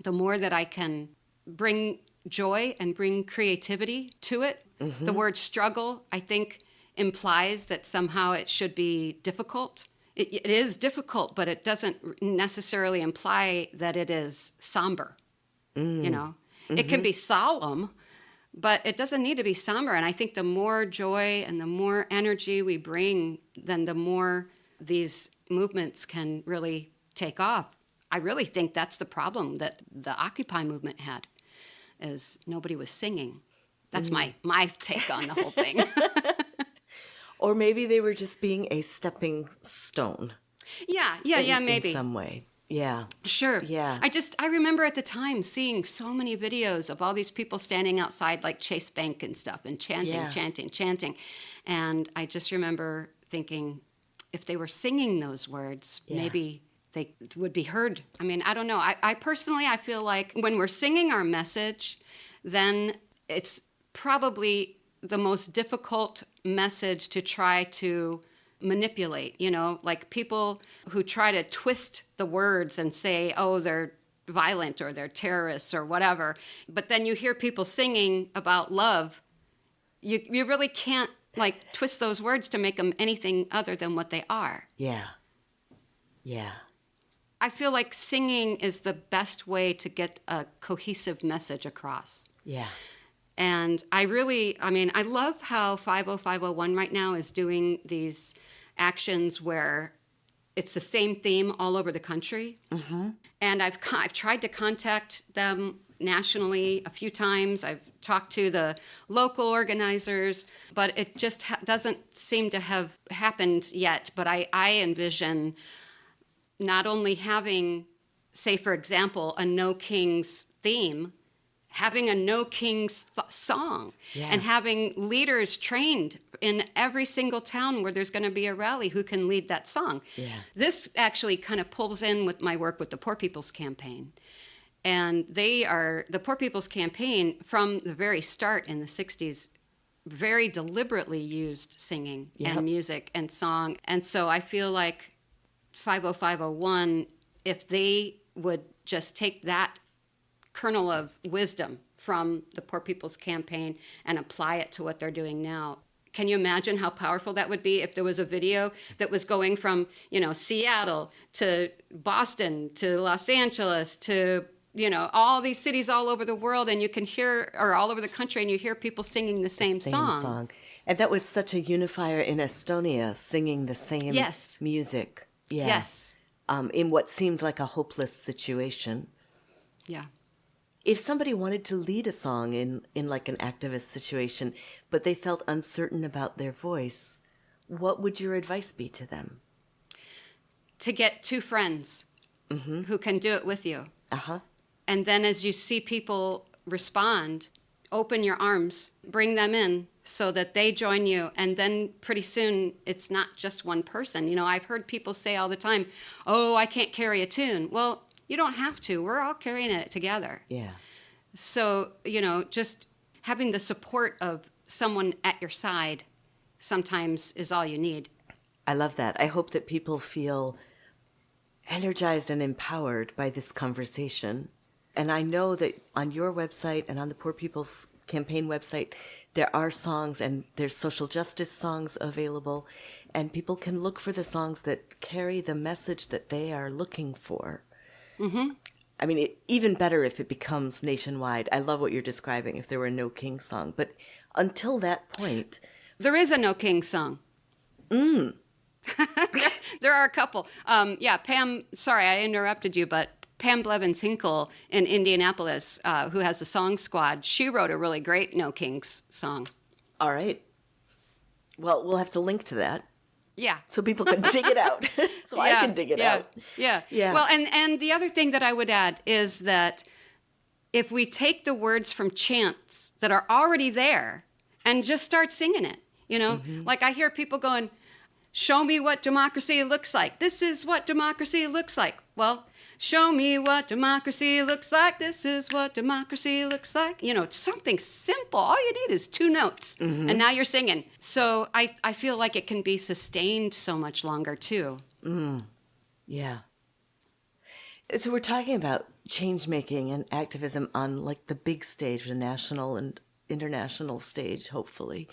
the more that I can bring joy and bring creativity to it, the word struggle, I think, implies that somehow it should be difficult. It is difficult, but it doesn't necessarily imply that it is somber, you know. It can be solemn, but it doesn't need to be somber. And I think the more joy and the more energy we bring, then the more these movements can really take off. I really think that's the problem that the Occupy movement had, is nobody was singing. That's my take on the whole thing. Or maybe they were just being a stepping stone. Yeah, maybe. In some way. Yeah. Sure. Yeah. I remember at the time seeing so many videos of all these people standing outside like Chase Bank and stuff and chanting, chanting. And I just remember thinking if they were singing those words, maybe they would be heard. I mean, I don't know. I personally, I feel like when we're singing our message, then it's probably the most difficult message to try to manipulate, like people who try to twist the words and say, oh, they're violent or they're terrorists or whatever. But then you hear people singing about love. You really can't like twist those words to make them anything other than what they are. Yeah. Yeah. I feel like singing is the best way to get a cohesive message across. Yeah. And I love how 50501 right now is doing these actions where it's the same theme all over the country. Mm-hmm. And I've tried to contact them nationally a few times. I've talked to the local organizers, but it just doesn't seem to have happened yet. But I envision not only having, say, for example, a No Kings theme, having a No Kings song, and having leaders trained in every single town where there's going to be a rally who can lead that song. Yeah. This actually kind of pulls in with my work with the Poor People's Campaign. And the Poor People's Campaign, from the very start in the 60s, very deliberately used singing and music and song. And so I feel like 50501, if they would just take that kernel of wisdom from the Poor People's Campaign and apply it to what they're doing now. Can you imagine how powerful that would be if there was a video that was going from, Seattle to Boston to Los Angeles to, all these cities all over the world, and you can hear, or all over the country, and you hear people singing the same song. And that was such a unifier in Estonia, singing the same music. Yeah. Yes. In what seemed like a hopeless situation. Yeah. If somebody wanted to lead a song in like an activist situation, but they felt uncertain about their voice, what would your advice be to them? To get two friends who can do it with you. Uh-huh. And then as you see people respond, open your arms, bring them in so that they join you. And then pretty soon it's not just one person. I've heard people say all the time, oh, I can't carry a tune. Well, you don't have to. We're all carrying it together. Yeah. So, just having the support of someone at your side sometimes is all you need. I love that. I hope that people feel energized and empowered by this conversation. And I know that on your website and on the Poor People's Campaign website, there are songs and there's social justice songs available. And people can look for the songs that carry the message that they are looking for. Mm-hmm. I mean, even better if it becomes nationwide. I love what you're describing, if there were a No King song. But until that point... There is a No King song. There are a couple. Pam, sorry, I interrupted you, but Pam Blevins-Hinkle in Indianapolis, who has a song squad, she wrote a really great No Kings song. All right. Well, we'll have to link to that. Yeah. So people can dig it out. So I can dig it out. Yeah. Well, and the other thing that I would add is that if we take the words from chants that are already there and just start singing it, like I hear people going, show me what democracy looks like. This is what democracy looks like. Well, show me what democracy looks like. This is what democracy looks like. Something simple. All you need is two notes. Mm-hmm. And now you're singing. So I feel like it can be sustained so much longer, too. Yeah. So we're talking about change-making and activism on, like, the big stage, the national and international stage, hopefully.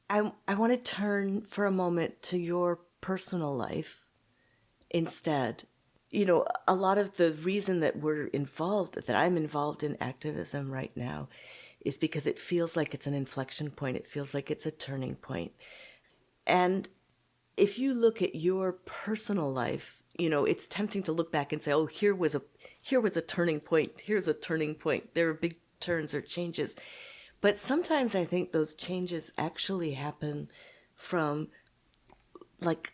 I want to turn for a moment to your personal life instead. A lot of the reason that I'm involved in activism right now is because it feels like it's an inflection point. It feels like it's a turning point. And if you look at your personal life, it's tempting to look back and say, oh, here was a turning point. Here's a turning point. There are big turns or changes. But sometimes I think those changes actually happen from, like,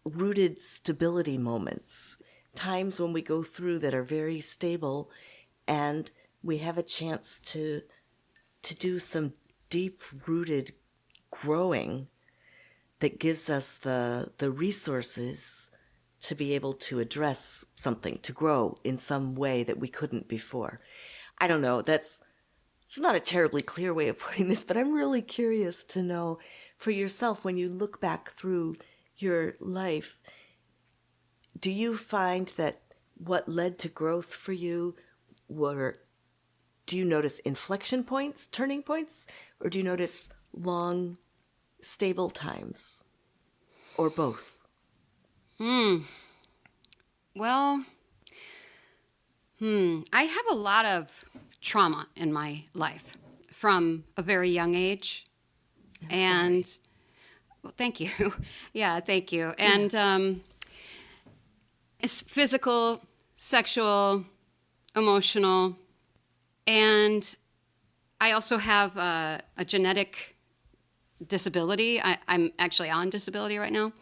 rooted stability moments. times when we go through that are very stable, and we have a chance to do some deep-rooted growing that gives us the resources to be able to address something, to grow in some way that we couldn't before. I don't know, it's not a terribly clear way of putting this, but I'm really curious to know for yourself, when you look back through your life, do you find that what led to growth for you do you notice inflection points, turning points, or do you notice long, stable times, or both? Well, I have a lot of trauma in my life from a very young age. I'm sorry. Well, thank you. Yeah, thank you. And it's physical, sexual, emotional, and I also have a genetic disability. I'm actually on disability right now,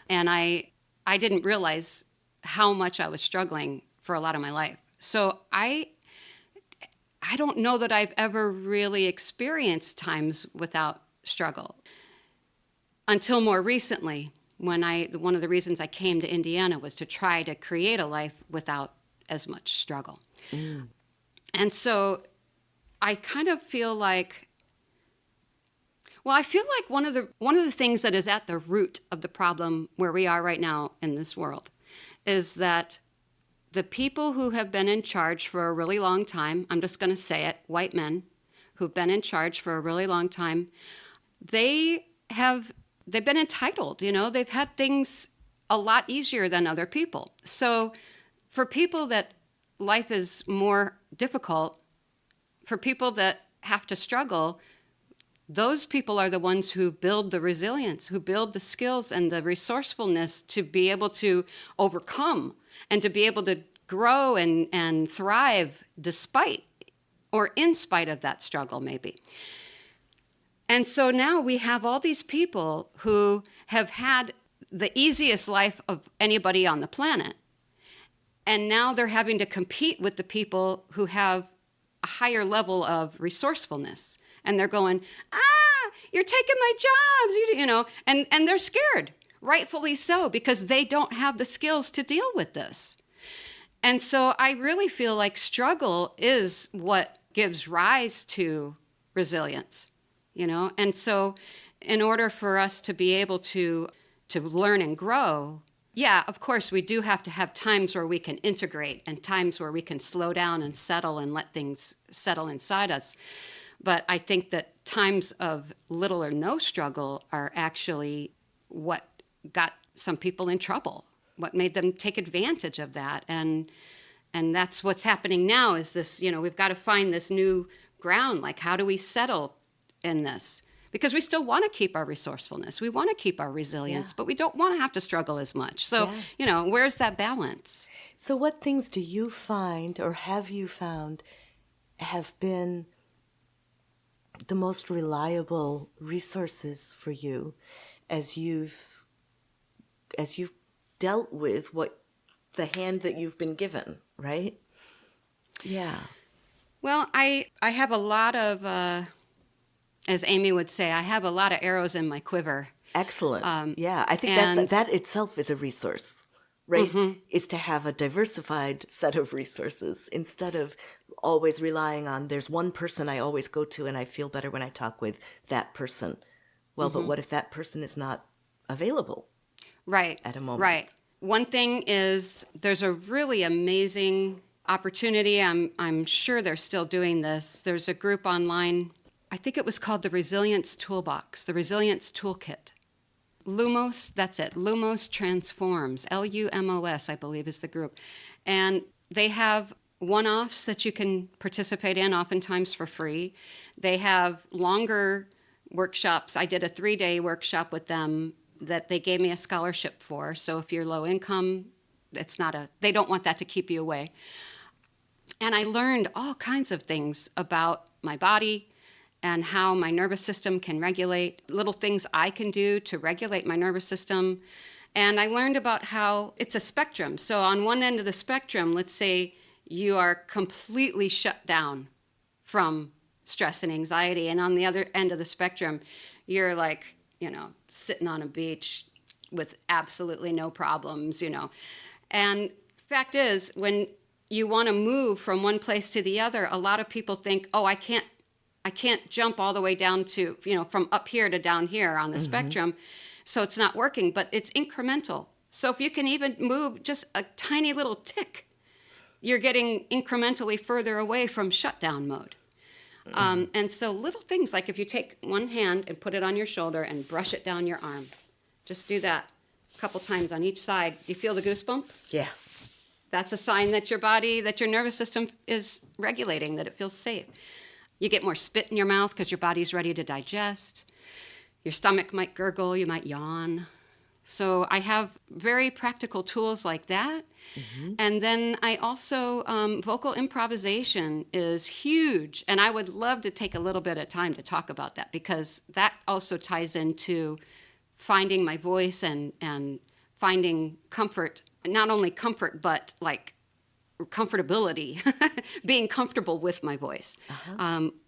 and I didn't realize how much I was struggling for a lot of my life. So I don't know that I've ever really experienced times without struggle until more recently, when one of the reasons I came to Indiana was to try to create a life without as much struggle. And so I kind of feel like, well, I feel like one of the things that is at the root of the problem where we are right now in this world is that the people who have been in charge for a really long time, I'm just going to say it, white men who've been in charge for a really long time, they've been entitled, they've had things a lot easier than other people. So for people that life is more difficult, for people that have to struggle, those people are the ones who build the resilience, who build the skills and the resourcefulness to be able to overcome and to be able to grow and thrive despite or in spite of that struggle, maybe. And so now we have all these people who have had the easiest life of anybody on the planet. And now they're having to compete with the people who have a higher level of resourcefulness. And they're going, you're taking my jobs, and they're scared, rightfully so, because they don't have the skills to deal with this. And so I really feel like struggle is what gives rise to resilience, And so in order for us to be able to learn and grow, yeah, of course, we do have to have times where we can integrate and times where we can slow down and settle and let things settle inside us. But I think that times of little or no struggle are actually what got some people in trouble, what made them take advantage of that. And that's what's happening now is this, we've got to find this new ground. Like, how do we settle in this? Because we still want to keep our resourcefulness. We want to keep our resilience, but we don't want to have to struggle as much. So, where's that balance? So what things do you find, or have you found, have been the most reliable resources for you as you've dealt with the hand that you've been given, right? Yeah. Well, I have a lot of, as Amy would say, I have a lot of arrows in my quiver. Excellent. I think that itself is a resource, right? Mm-hmm. Is to have a diversified set of resources instead of always relying on there's one person I always go to and I feel better when I talk with that person. Well, but what if that person is not available? Right. At a moment. Right. One thing is there's a really amazing opportunity. I'm sure they're still doing this. There's a group online. I think it was called the Resilience Toolbox, the Resilience Toolkit. Lumos, that's it. Lumos Transforms, Lumos, I believe is the group. And they have one-offs that you can participate in, oftentimes for free. They have longer workshops. I did a 3-day workshop with them that they gave me a scholarship for. So if you're low income, they don't want that to keep you away. And I learned all kinds of things about my body and how my nervous system can regulate, little things I can do to regulate my nervous system. And I learned about how it's a spectrum. So on one end of the spectrum, let's say you are completely shut down from stress and anxiety. And on the other end of the spectrum, you're like, sitting on a beach with absolutely no problems, And the fact is, when you want to move from one place to the other, a lot of people think, oh, I can't jump all the way down to, from up here to down here on the spectrum. So it's not working, but it's incremental. So if you can even move just a tiny little tick, you're getting incrementally further away from shutdown mode. And so little things like if you take one hand and put it on your shoulder and brush it down your arm, just do that a couple times on each side. Do you feel the goosebumps? Yeah. That's a sign that your nervous system is regulating, that it feels safe. You get more spit in your mouth because your body's ready to digest. Your stomach might gurgle, you might yawn. So I have very practical tools like that. And then I also, vocal improvisation is huge. And I would love to take a little bit of time to talk about that, because that also ties into finding my voice and finding comfort, not only comfort, but like comfortability, being comfortable with my voice,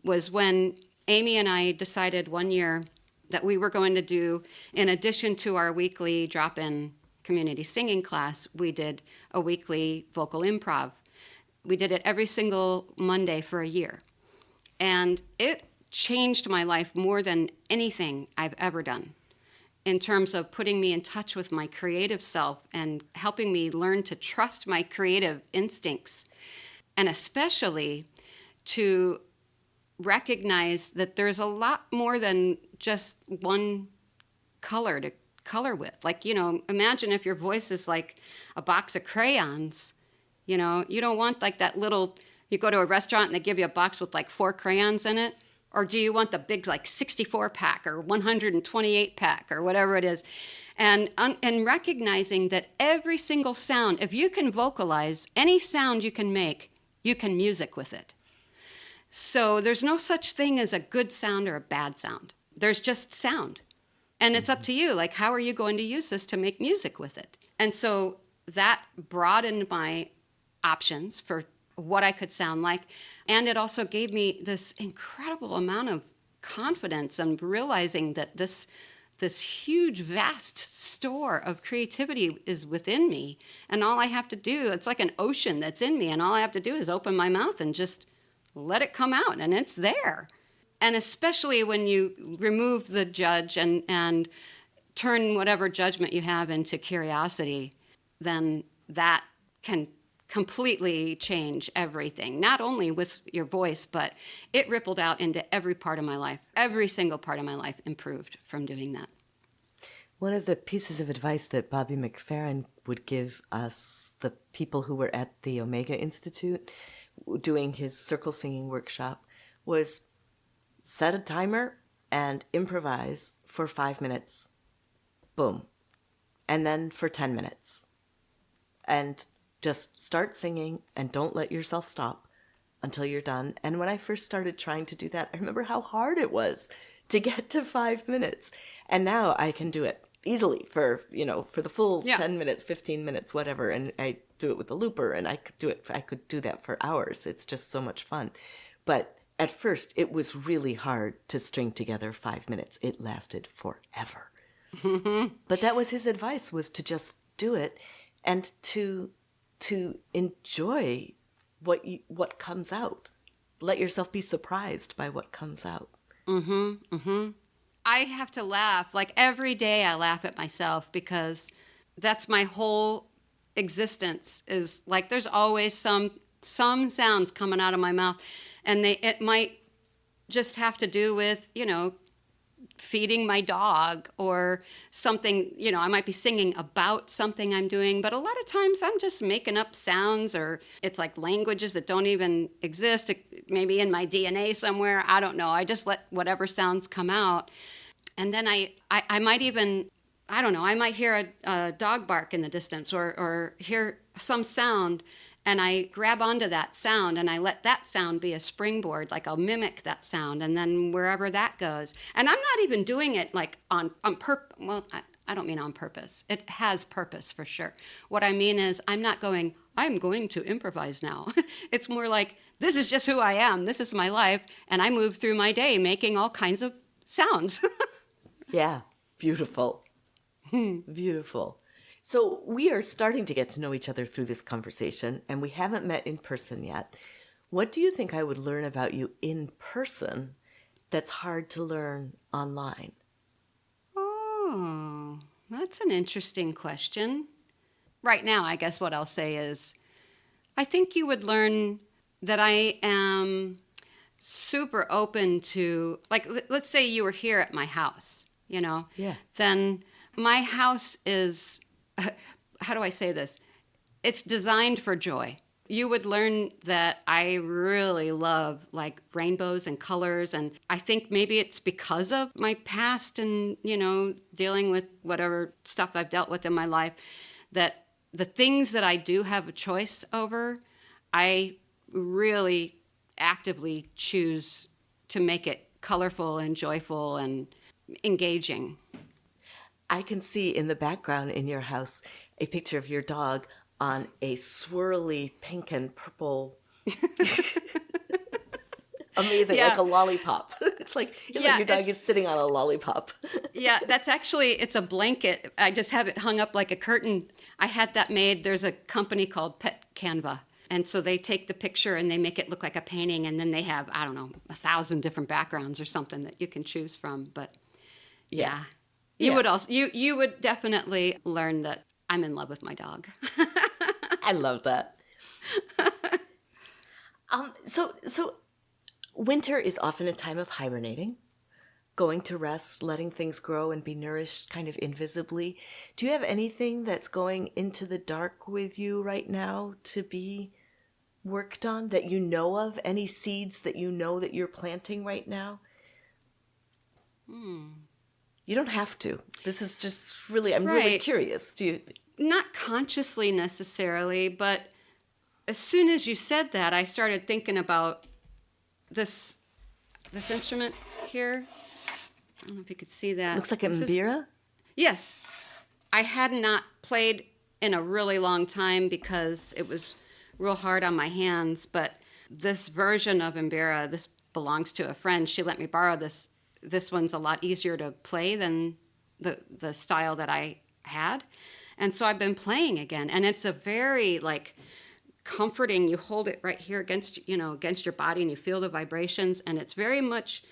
was when Amy and I decided one year that we were going to do, in addition to our weekly drop-in community singing class, we did a weekly vocal improv. We did it every single Monday for a year. And it changed my life more than anything I've ever done, in terms of putting me in touch with my creative self and helping me learn to trust my creative instincts, and especially to recognize that there's a lot more than just one color to color with. Like, imagine if your voice is like a box of crayons. You don't want like that little, you go to a restaurant and they give you a box with like 4 crayons in it. Or do you want the big like 64 pack or 128 pack or whatever it is? And recognizing that every single sound, if you can vocalize any sound you can make, you can music with it. So there's no such thing as a good sound or a bad sound. There's just sound. And it's up to you. Like, how are you going to use this to make music with it? And so that broadened my options for what I could sound like. And it also gave me this incredible amount of confidence and realizing that this huge, vast store of creativity is within me. And all I have to do, it's like an ocean that's in me. And all I have to do is open my mouth and just let it come out, and it's there. And especially when you remove the judge and turn whatever judgment you have into curiosity, then that can completely change everything, not only with your voice, but it rippled out into every part of my life. Every single part of my life improved from doing that. One of the pieces of advice that Bobby McFerrin would give us, the people who were at the Omega Institute doing his circle singing workshop, was set a timer and improvise for 5 minutes. Boom. And then for 10 minutes. And just start singing and don't let yourself stop until you're done. And when I first started trying to do that, I remember how hard it was to get to 5 minutes. And now I can do it easily for the full 10 minutes, 15 minutes, whatever. And I do it with the looper, and I could do that for hours. It's just so much fun. But at first, it was really hard to string together 5 minutes. It lasted forever. But that was his advice, was to just do it and to enjoy what comes out. Let yourself be surprised by what comes out. I have to laugh. Like every day I laugh at myself, because that's my whole existence, is like there's always some sounds coming out of my mouth, and it might just have to do with, feeding my dog or something. I might be singing about something I'm doing, but a lot of times I'm just making up sounds, or it's like languages that don't even exist, maybe in my DNA somewhere. I don't know. I just let whatever sounds come out. And then I might even, I don't know, I might hear a dog bark in the distance, or hear some sound, and I grab onto that sound and I let that sound be a springboard. Like I'll mimic that sound, and then wherever that goes. And I'm not even doing it like on purpose. Well, I don't mean on purpose. It has purpose for sure. What I mean is I'm not going, I'm going to improvise now. It's more like, this is just who I am. This is my life. And I move through my day making all kinds of sounds. Yeah, beautiful. Beautiful. So we are starting to get to know each other through this conversation, and we haven't met in person yet. What do you think I would learn about you in person that's hard to learn online? Oh, that's an interesting question. Right now, I guess what I'll say is, I think you would learn that I am super open to, like, let's say you were here at my house, Yeah. then my house is, how do I say this? It's designed for joy. You would learn that I really love like rainbows and colors. And I think maybe it's because of my past and, dealing with whatever stuff I've dealt with in my life, that the things that I do have a choice over, I really actively choose to make it colorful and joyful and engaging. I can see in the background in your house a picture of your dog on a swirly pink and purple, amazing, Yeah. like a lollipop. It's like your dog is sitting on a lollipop. Yeah, it's a blanket. I just have it hung up like a curtain. I had that made. There's a company called Pet Canva. And so they take the picture and they make it look like a painting. And then they have, 1,000 different backgrounds or something that you can choose from. But yeah. You would definitely learn that I'm in love with my dog. I love that. So winter is often a time of hibernating, going to rest, letting things grow and be nourished kind of invisibly. Do you have anything that's going into the dark with you right now to be worked on that you know of? Any seeds that you know that you're planting right now? You don't have to. This is just really, I'm really Right. curious. Do you? Not consciously necessarily, but as soon as you said that, I started thinking about this instrument here. I don't know if you could see that. Looks like a This is- mbira? Yes. I had not played in a really long time because it was real hard on my hands, but this version of mbira, this belongs to a friend. She let me borrow this. This one's a lot easier to play than the style that I had. And so I've been playing again, and it's a very comforting. You hold it right here against your body, and you feel the vibrations, and it's very much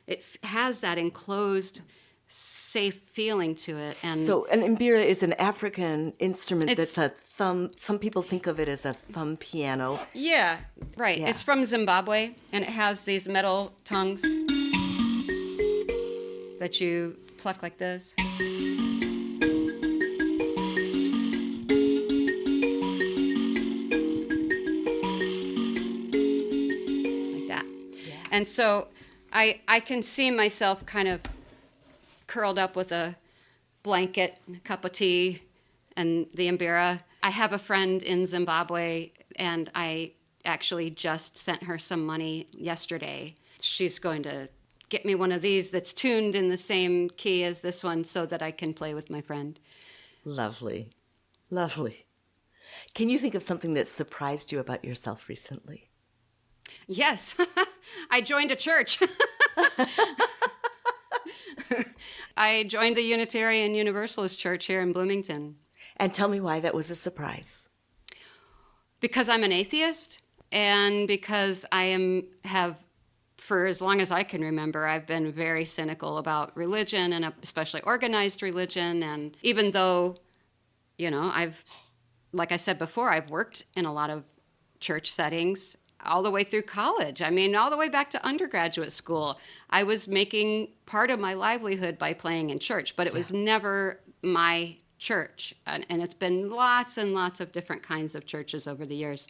it has that enclosed, safe feeling to it. And So an mbira is an African instrument It's- that's a thumb. Some people think of it as a thumb piano. yeah, right. Yeah. It's from Zimbabwe, and it has these metal tongues that you pluck like this. Like that. And so I can see myself kind of curled up with a blanket and a cup of tea and the mbira. I have a friend in Zimbabwe, and I actually just sent her some money yesterday. She's going to get me one of these that's tuned in the same key as this one so that I can play with my friend. Lovely. Lovely. Can you think of something that surprised you about yourself recently? Yes, I joined a church. I joined the Unitarian Universalist Church here in Bloomington. And tell me why that was a surprise. Because I'm an atheist, and because have for as long as I can remember, I've been very cynical about religion, and especially organized religion. And even though, like I said before, I've worked in a lot of church settings all the way through college. I mean, all the way back to undergraduate school. I was making part of my livelihood by playing in church, but it was never my church. And it's been lots and lots of different kinds of churches over the years.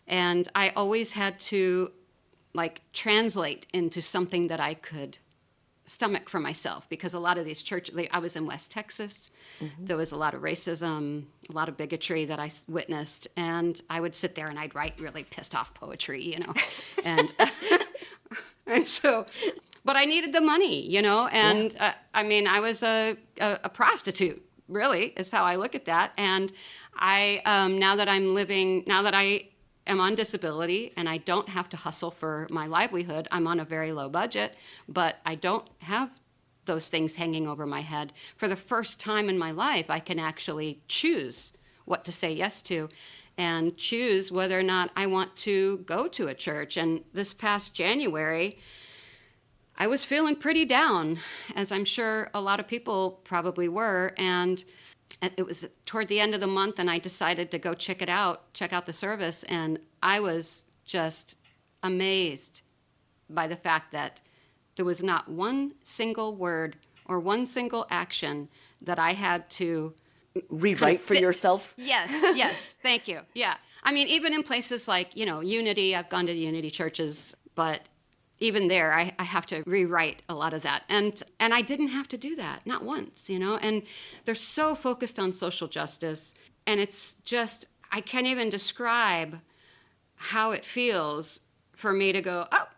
And I always had to translate into something that I could stomach for myself, because a lot of these churches, I was in West Texas. Mm-hmm. There was a lot of racism, a lot of bigotry that I witnessed, and I would sit there and I'd write really pissed off poetry, and and so, but I needed the money, and I mean, I was a prostitute, really, is how I look at that. And now that I am on disability and I don't have to hustle for my livelihood, I'm on a very low budget, but I don't have those things hanging over my head. For the first time in my life, I can actually choose what to say yes to and choose whether or not I want to go to a church. And this past January, I was feeling pretty down, as I'm sure a lot of people probably were. And it was toward the end of the month, and I decided to go check out the service. And I was just amazed by the fact that there was not one single word or one single action that I had to rewrite for yourself. Yes, thank you. Yeah. I mean, even in places like, Unity, I've gone to the Unity churches, but even there, I have to rewrite a lot of that. And I didn't have to do that, not once, and they're so focused on social justice. And it's just, I can't even describe how it feels for me to go, oh,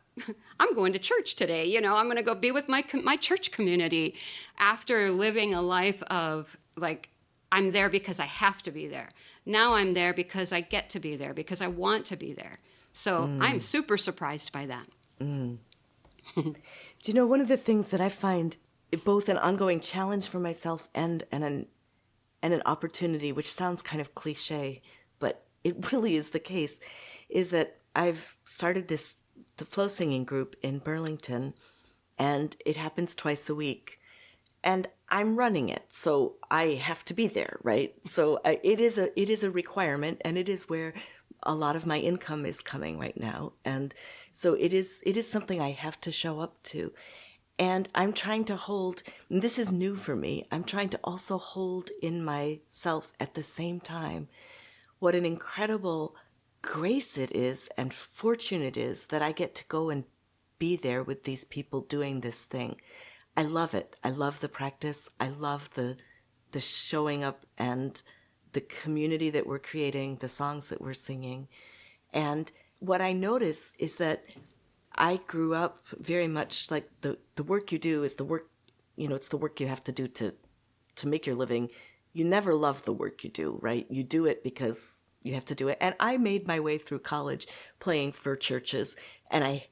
I'm going to church today. I'm going to go be with my church community after living a life of like, I'm there because I have to be there. Now I'm there because I get to be there, because I want to be there. So I'm super surprised by that. Do you know, one of the things that I find both an ongoing challenge for myself and an opportunity, which sounds kind of cliche, but it really is the case, is that I've started the flow singing group in Burlington, and it happens twice a week. And I'm running it, so I have to be there, right? So it is a requirement, and it is where a lot of my income is coming right now. And so it is something I have to show up to. And I'm trying to hold, and this is new for me, I'm trying to also hold in myself at the same time what an incredible grace it is and fortune it is that I get to go and be there with these people doing this thing. I love it. I love the practice. I love the showing up and the community that we're creating, the songs that we're singing. And what I notice is that I grew up very much like the work you do is the work, it's the work you have to do to make your living. You never love the work you do, right? You do it because you have to do it. And I made my way through college playing for churches, and I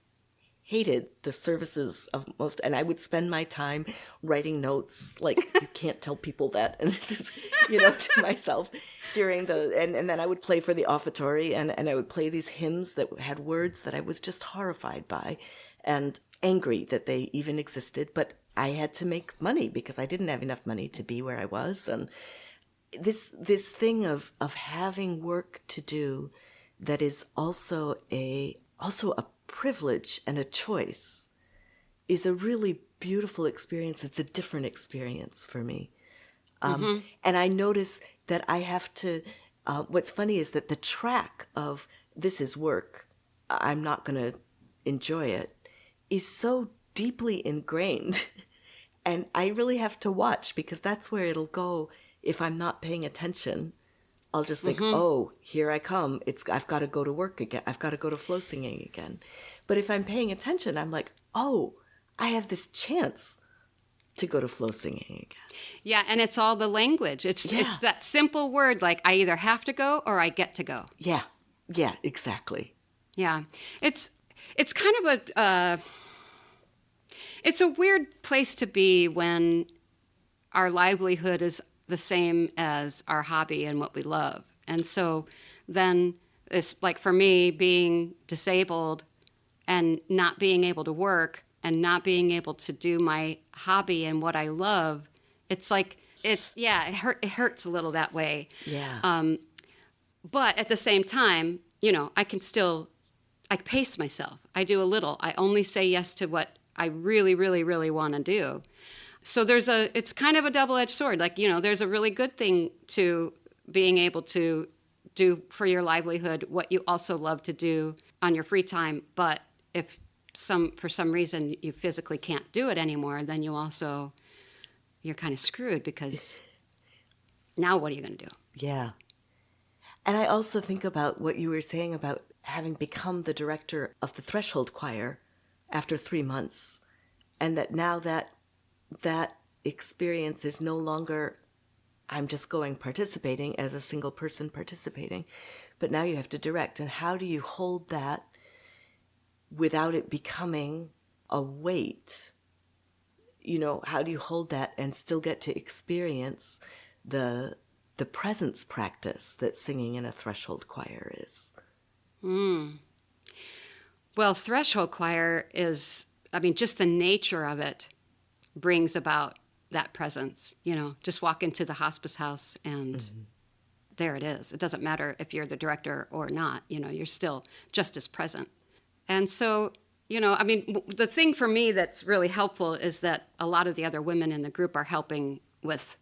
hated the services of most, and I would spend my time writing notes, like, you can't tell people that, and this is, to myself during and then I would play for the offertory, and I would play these hymns that had words that I was just horrified by and angry that they even existed, but I had to make money because I didn't have enough money to be where I was. And this thing of having work to do that is also a privilege and a choice is a really beautiful experience. It's a different experience for me. And I notice that I have to, what's funny is that the track of this is work, I'm not going to enjoy it, is so deeply ingrained. And I really have to watch, because that's where it'll go if I'm not paying attention. I'll just think, oh, here I come. I've got to go to work again. I've got to go to flow singing again. But if I'm paying attention, I'm like, oh, I have this chance to go to flow singing again. Yeah, and it's all the language. It's that simple word, like I either have to go or I get to go. Yeah, exactly. Yeah, it's kind of it's a weird place to be when our livelihood is the same as our hobby and what we love. And so then it's like, for me, being disabled and not being able to work and not being able to do my hobby and what I love, it's like, it hurts a little that way. Yeah. But at the same time, I pace myself. I do a little. I only say yes to what I really, really, really want to do. So it's kind of a double-edged sword. Like, there's a really good thing to being able to do for your livelihood what you also love to do on your free time. But if for some reason you physically can't do it anymore, then you're kind of screwed, because now what are you going to do? Yeah. And I also think about what you were saying about having become the director of the Threshold Choir after 3 months. and that now that experience is no longer I'm just going participating as a single person participating, but now you have to direct. And how do you hold that without it becoming a weight? How do you hold that and still get to experience the presence practice that singing in a threshold choir is? Well, threshold choir is, just the nature of it brings about that presence. Just walk into the hospice house and there it is. It doesn't matter if you're the director or not, you're still just as present. And so, the thing for me that's really helpful is that a lot of the other women in the group are helping with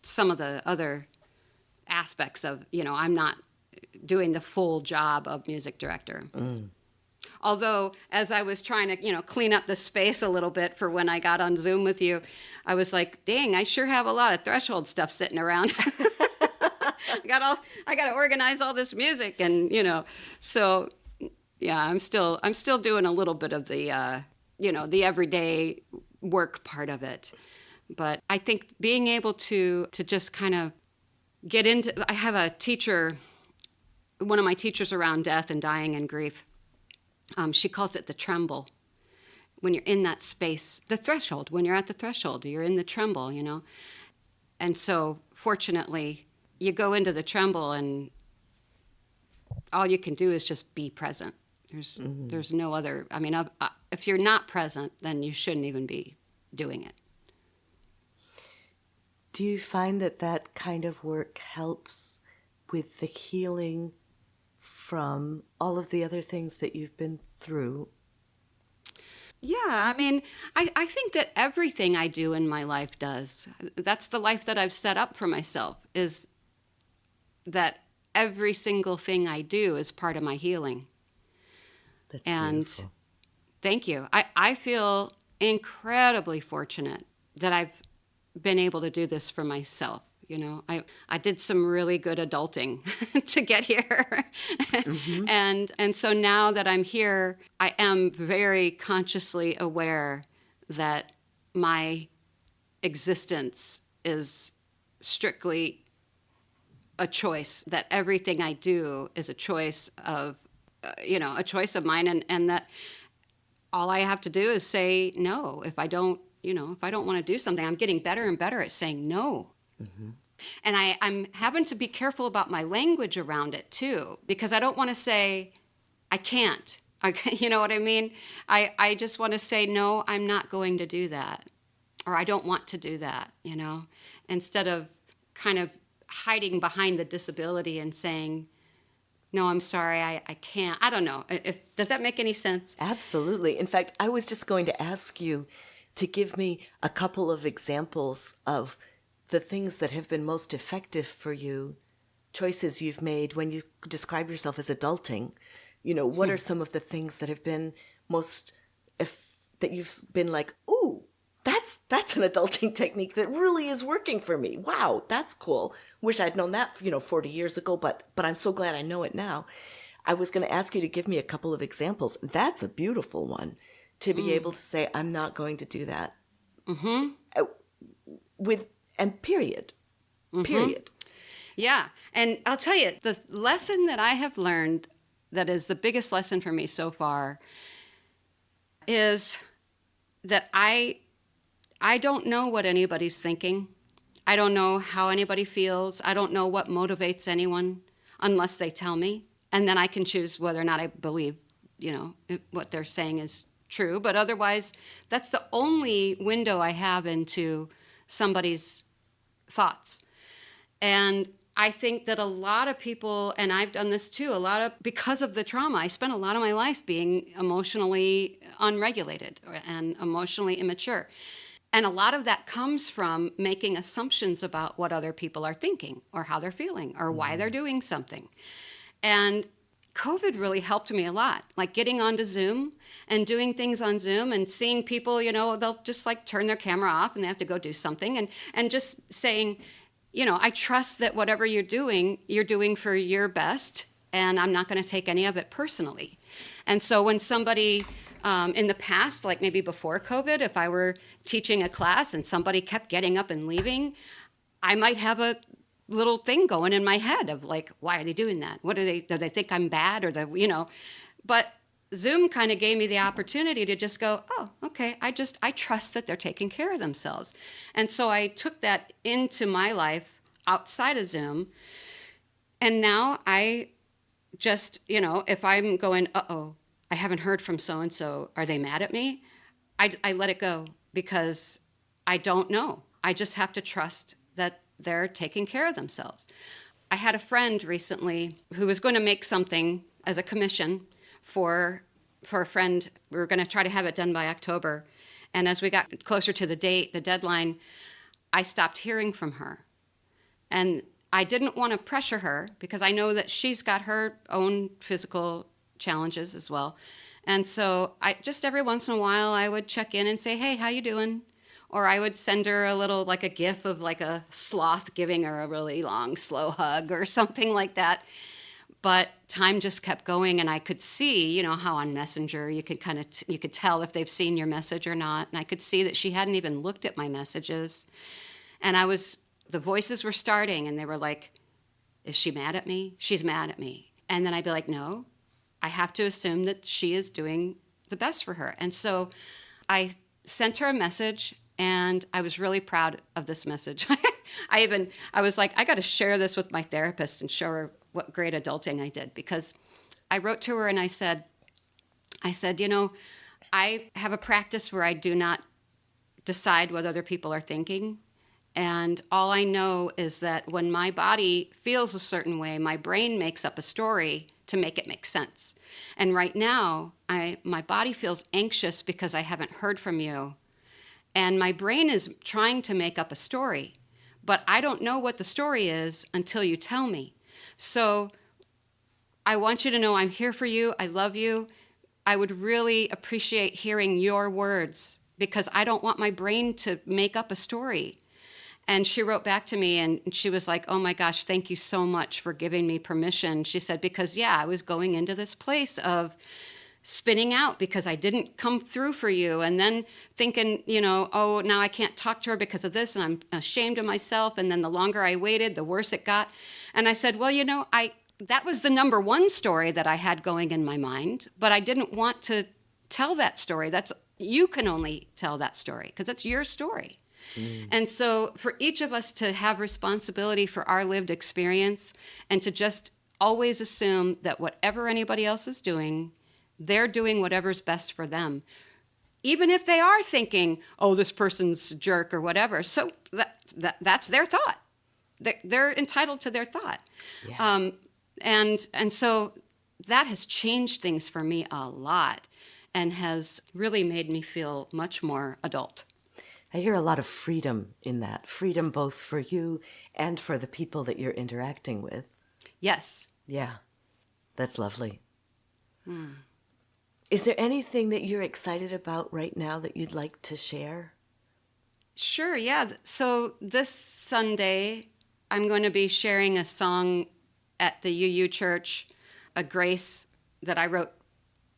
some of the other aspects of, I'm not doing the full job of music director. Although, as I was trying to, clean up the space a little bit for when I got on Zoom with you, I was like, dang, I sure have a lot of threshold stuff sitting around. I got to organize all this music and, so yeah, I'm still doing a little bit of the, the everyday work part of it. But I think being able to just kind of get into, I have a teacher, one of my teachers around death and dying and grief, she calls it the tremble. When you're in that space, the threshold, when you're at the threshold, you're in the tremble, And so fortunately, you go into the tremble and all you can do is just be present. There's no other, if you're not present, then you shouldn't even be doing it. Do you find that kind of work helps with the healing from all of the other things that you've been through? Yeah, I think that everything I do in my life does. That's the life that I've set up for myself, is that every single thing I do is part of my healing. That's and beautiful. Thank you. I feel incredibly fortunate that I've been able to do this for myself. I did some really good adulting to get here. And so now that I'm here, I am very consciously aware that my existence is strictly a choice, that everything I do is a choice of, a choice of mine, and that all I have to do is say no. If I don't want to do something, I'm getting better and better at saying no. And I'm having to be careful about my language around it too, because I don't want to say, I can't. You know what I mean? I just want to say, no, I'm not going to do that. Or I don't want to do that, instead of kind of hiding behind the disability and saying, no, I'm sorry, I can't. I don't know. Does that make any sense? Absolutely. In fact, I was just going to ask you to give me a couple of examples of the things that have been most effective for you, choices you've made when you describe yourself as adulting. What are some of the things that have been most, that you've been like, ooh, that's an adulting technique that really is working for me. Wow, that's cool. Wish I'd known that, 40 years ago, but I'm so glad I know it now. I was going to ask you to give me a couple of examples. That's a beautiful one, to be able to say, I'm not going to do that. Period. Period. Yeah. And I'll tell you, the lesson that I have learned that is the biggest lesson for me so far is that I don't know what anybody's thinking. I don't know how anybody feels. I don't know what motivates anyone unless they tell me. And then I can choose whether or not I believe, what they're saying is true. But otherwise, that's the only window I have into somebody's thoughts. And I think that a lot of people, and I've done this too, because of the trauma, I spent a lot of my life being emotionally unregulated and emotionally immature. And a lot of that comes from making assumptions about what other people are thinking or how they're feeling or why they're doing something. And COVID really helped me a lot, like getting onto Zoom and doing things on Zoom and seeing people, they'll just like turn their camera off and they have to go do something, and just saying, I trust that whatever you're doing for your best, and I'm not going to take any of it personally. And so when somebody In the past, like maybe before COVID, if I were teaching a class and somebody kept getting up and leaving, I might have a little thing going in my head of like, why are they doing that? What do they think I'm bad or but Zoom kind of gave me the opportunity to just go, oh, okay, I trust that they're taking care of themselves. And so I took that into my life outside of Zoom. And now I just, if I'm going, uh-oh, I haven't heard from so-and-so, are they mad at me? I let it go because I don't know. I just have to trust that they're taking care of themselves. I had a friend recently who was going to make something as a commission for a friend. We were going to try to have it done by October. And as we got closer to the date, the deadline, I stopped hearing from her. And I didn't want to pressure her because I know that she's got her own physical challenges as well. And so I just every once in a while I would check in and say, hey, how you doing? Or I would send her a little, like a gif of like a sloth giving her a really long, slow hug or something like that. But time just kept going, and I could see, how on Messenger you could you could tell if they've seen your message or not. And I could see that she hadn't even looked at my messages. And the voices were starting, and they were like, is she mad at me? She's mad at me. And then I'd be like, no, I have to assume that she is doing the best for her. And so I sent her a message, and I was really proud of this message. I was like, I got to share this with my therapist and show her what great adulting I did, because I wrote to her and I said, I have a practice where I do not decide what other people are thinking. And all I know is that when my body feels a certain way, my brain makes up a story to make it make sense. And right now, my body feels anxious because I haven't heard from you. And my brain is trying to make up a story, but I don't know what the story is until you tell me. So I want you to know I'm here for you. I love you. I would really appreciate hearing your words because I don't want my brain to make up a story. And she wrote back to me and she was like, oh my gosh, thank you so much for giving me permission. She said, because I was going into this place of spinning out because I didn't come through for you. And then thinking, oh, now I can't talk to her because of this. And I'm ashamed of myself. And then the longer I waited, the worse it got. And I said, well, that was the number one story that I had going in my mind, but I didn't want to tell that story. You can only tell that story because it's your story. Mm. And so for each of us to have responsibility for our lived experience and to just always assume that whatever anybody else is doing, they're doing whatever's best for them. Even if they are thinking, oh, this person's a jerk or whatever. So that's their thought. They're entitled to their thought. Yeah. And so that has changed things for me a lot and has really made me feel much more adult. I hear a lot of freedom in that. Freedom both for you and for the people that you're interacting with. Yes. Yeah. That's lovely. Is there anything that you're excited about right now that you'd like to share? Sure, yeah. So this Sunday, I'm going to be sharing a song at the UU Church, a grace that I wrote,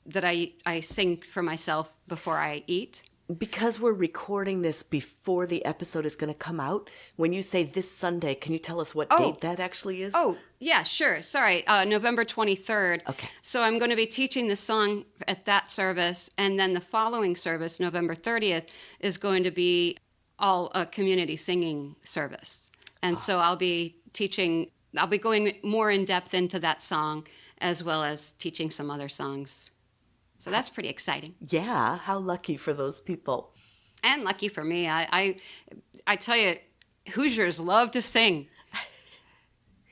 that I sing for myself before I eat. Because we're recording this before the episode is going to come out, when you say this Sunday, can you tell us what date that actually is? Oh, yeah, sure. Sorry, November 23rd. Okay. So I'm going to be teaching the song at that service, and then the following service, November 30th, is going to be all a community singing service. And so I'll be going more in depth into that song, as well as teaching some other songs. So that's pretty exciting. Yeah, how lucky for those people. And lucky for me. I tell you, Hoosiers love to sing.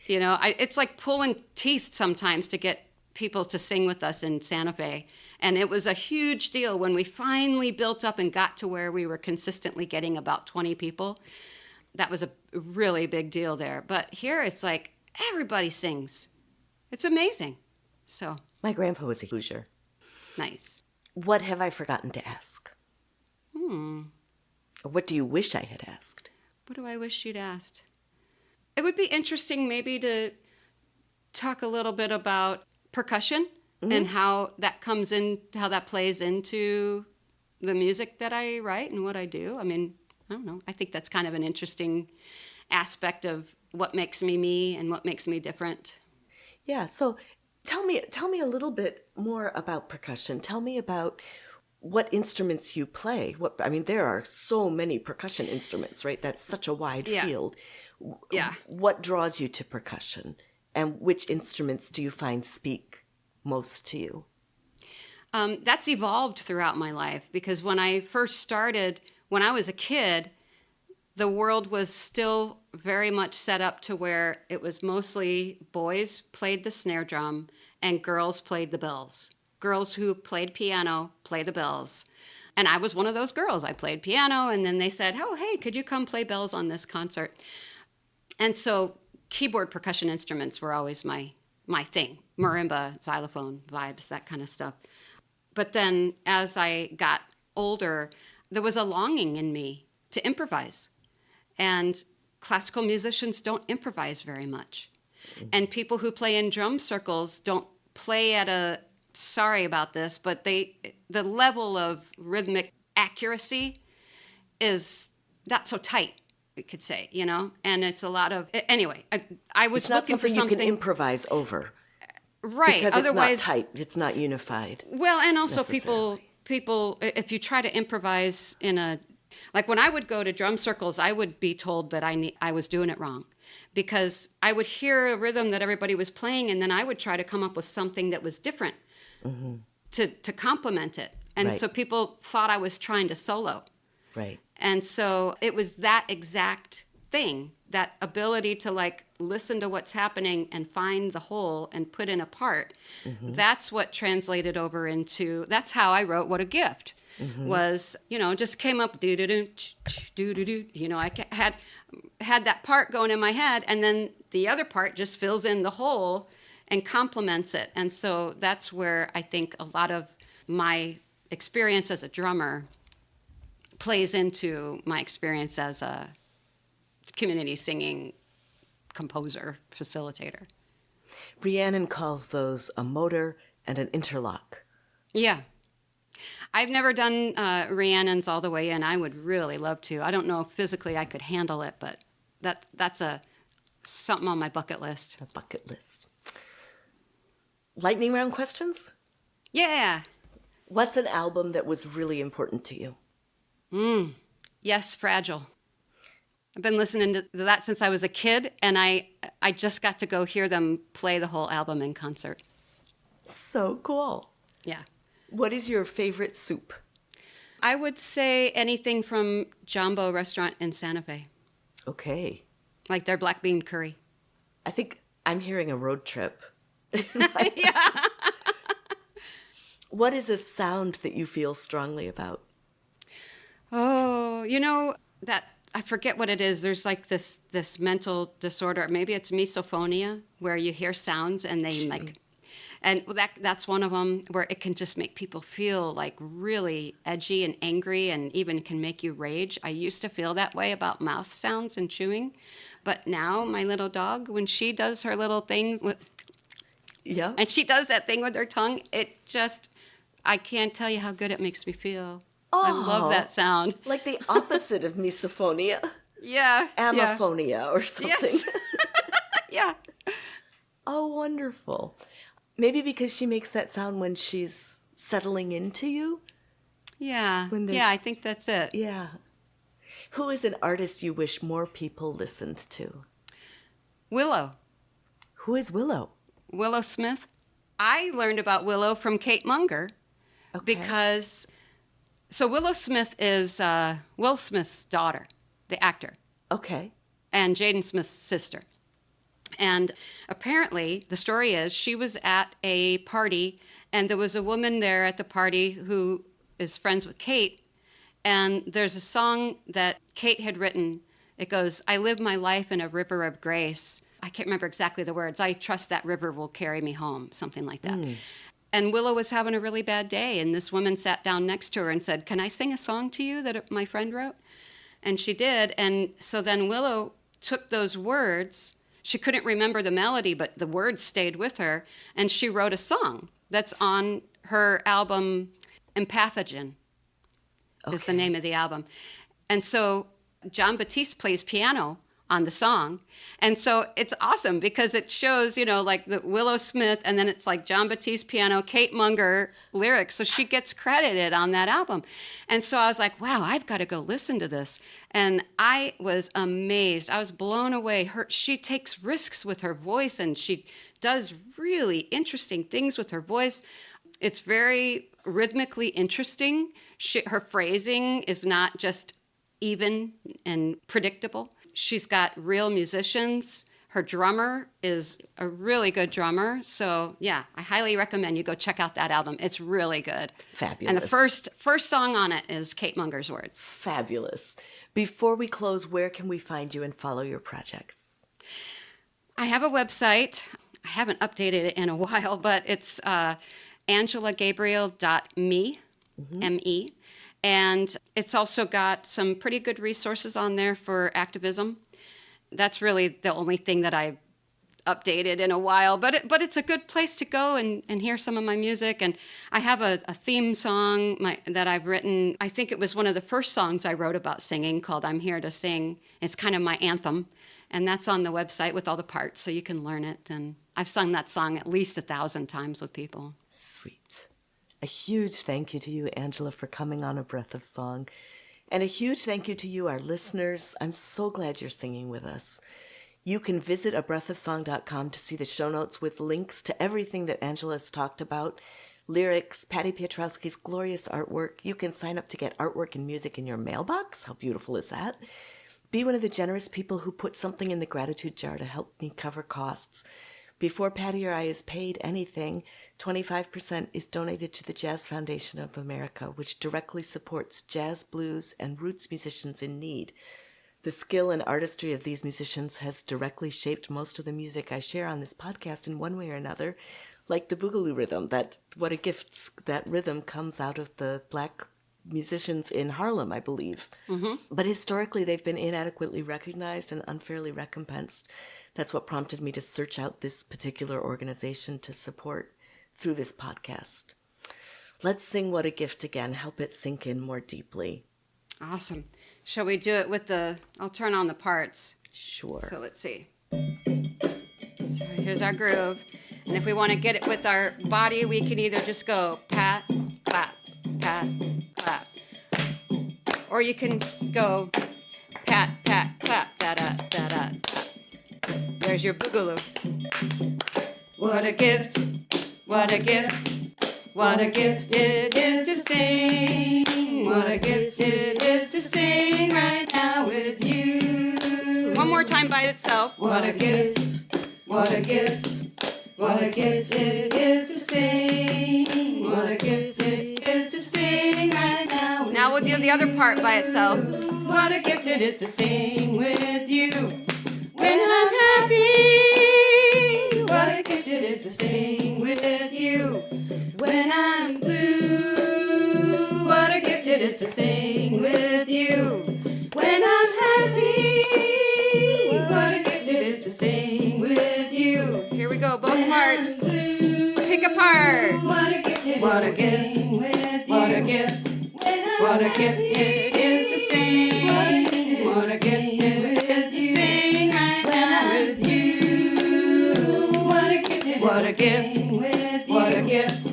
It's like pulling teeth sometimes to get people to sing with us in Santa Fe. And it was a huge deal when we finally built up and got to where we were consistently getting about 20 people. That was a really big deal there. But here it's like everybody sings. It's amazing. So my grandpa was a Hoosier. Nice. What have I forgotten to ask? What do you wish I had asked? What do I wish you'd asked? It would be interesting maybe to talk a little bit about percussion and how that comes in, how that plays into the music that I write and what I do. I mean, I don't know. I think that's kind of an interesting aspect of what makes me me and what makes me different. Yeah. So tell me a little bit more about percussion. Tell me about what instruments you play. I mean, there are so many percussion instruments, right? That's such a wide Yeah. field. Yeah. What draws you to percussion, and which instruments do you find speak most to you? That's evolved throughout my life, because when I first started, when I was a kid, the world was still very much set up to where it was mostly boys played the snare drum and girls played the bells. Girls who played piano play the bells. And I was one of those girls. I played piano, and then they said, oh, hey, could you come play bells on this concert? And so keyboard percussion instruments were always my thing. Marimba, xylophone, vibes, that kind of stuff. But then as I got older, there was a longing in me to improvise. And classical musicians don't improvise very much. And people who play in drum circles don't play at a, sorry about this, but the level of rhythmic accuracy is not so tight, we could say, you know? And it's a lot of, anyway, I was It's not looking for something you something. can improvise over. Right. Because Otherwise, it's not tight. It's not unified. well, and also necessarily. people, if you try to improvise in a, like when I would go to drum circles, I would be told that I was doing it wrong, because I would hear a rhythm that everybody was playing, and then I would try to come up with something that was different to complement it. And Right. so people thought I was trying to solo. Right. And so it was that exact thing, that ability to like listen to what's happening and find the whole and put in a part. That's what translated over into, that's how I wrote What a Gift. Was, you know, just came up, do-do-do, you know, I had that part going in my head, and then the other part just fills in the whole and complements it. And so that's where I think a lot of my experience as a drummer plays into my experience as a community singing composer, facilitator. Rhiannon calls those a motor and an interlock. Yeah. I've never done Rhiannon's all the way in. I would really love to. I don't know if physically I could handle it, but that's something on my bucket list. A bucket list. Lightning round questions? Yeah. What's an album that was really important to you? Yes, Fragile. I've been listening to that since I was a kid, and I just got to go hear them play the whole album in concert. So cool. Yeah. What is your favorite soup? I would say anything from Jumbo Restaurant in Santa Fe, Okay. like their black bean curry. I think I'm hearing a road trip. Yeah. What is a sound that you feel strongly about? Oh, you know, that I forget what it is. There's like this mental disorder. Maybe it's misophonia, where you hear sounds and they like, and that's one of them, where it can just make people feel like really edgy and angry, and even can make you rage. I used to feel that way about mouth sounds and chewing, but now my little dog, when she does her little thing Yeah. and she does that thing with her tongue, it just, I can't tell you how good it makes me feel. I love that sound. Like the opposite of misophonia. Yeah. Amophonia or something. Yes. Yeah. Oh, wonderful. Maybe because she makes that sound when she's settling into you? Yeah. When there's- Yeah, I think that's it. Yeah. Who is an artist you wish more people listened to? Willow. Who is Willow? Willow Smith. I learned about Willow from Kate Munger Okay. because, so Willow Smith is Will Smith's daughter, the actor, Okay. and Jaden Smith's sister. And apparently, the story is she was at a party, and there was a woman there at the party who is friends with Kate. And there's a song that Kate had written. It goes, I live my life in a river of grace. I can't remember exactly the words. I trust that river will carry me home, something like that. And Willow was having a really bad day, and this woman sat down next to her and said, can I sing a song to you that my friend wrote? And she did. And so then Willow took those words she couldn't remember the melody, but the words stayed with her. And she wrote a song that's on her album, Empathogen is the name of the album. And so John Batiste plays piano on the song. And so it's awesome because it shows, like the Willow Smith, and then it's like John Batiste piano, Kate Munger lyrics. So she gets credited on that album. And so I was like, wow, I've got to go listen to this. And I was amazed. I was blown away. She takes risks with her voice, and she does really interesting things with her voice. It's very rhythmically interesting. Her phrasing is not just even and predictable. She's got real musicians. Her drummer is a really good drummer. So yeah, I highly recommend you go check out that album. It's really good. Fabulous. And the first song on it is Kate Munger's words. Fabulous. Before we close, where can we find you and follow your projects? I have a website. I haven't updated it in a while, but it's angelagabriel.me, M-E. And it's also got some pretty good resources on there for activism. That's really the only thing that I've updated in a while, but it's a good place to go and hear some of my music. And I have a theme song that I've written. I think it was one of the first songs I wrote about singing, called I'm Here to Sing. It's kind of my anthem. And that's on the website with all the parts, so you can learn it. And I've sung that song at least 1,000 times with people. Sweet. A huge thank you to you, Angela, for coming on A Breath of Song. And a huge thank you to you, our listeners. I'm so glad you're singing with us. You can visit abreathofsong.com to see the show notes with links to everything that Angela has talked about. Lyrics, Patty Piotrowski's glorious artwork. You can sign up to get artwork and music in your mailbox. How beautiful is that? Be one of the generous people who put something in the gratitude jar to help me cover costs. Before Patty or I is paid anything, 25% is donated to the Jazz Foundation of America, which directly supports jazz, blues, and roots musicians in need. The skill and artistry of these musicians has directly shaped most of the music I share on this podcast in one way or another, like the boogaloo rhythm. What a gift that rhythm comes out of the Black musicians in Harlem, I believe. Mm-hmm. But historically, they've been inadequately recognized and unfairly recompensed. That's what prompted me to search out this particular organization to support through this podcast. Let's sing What a Gift again. Help it sink in more deeply. Awesome. Shall we do it with I'll turn on the parts. Sure. So let's see. So here's our groove. And if we want to get it with our body, we can either just go pat, clap, pat, clap. Or you can go pat, pat, clap, da-da, da-da, da. There's your boogaloo. What a gift, what a gift, what a gift it is to sing. What a gift it is to sing right now with you. One more time by itself. What a gift, what a gift, what a gift it is to sing. What a gift it is to sing right now. Now we'll do the other part by itself. What a gift it is to sing with you when I'm happy. What a gift it is to sing with you when I'm blue. What a gift it is to sing with you when I'm happy. What a gift it is to sing with you. Here we go, both parts. Pick a part. What a gift it is. What a gift. What a gift. What a gift it is to sing. What a gift it is to sing right now with you. What a gift. What a gift. What a gift.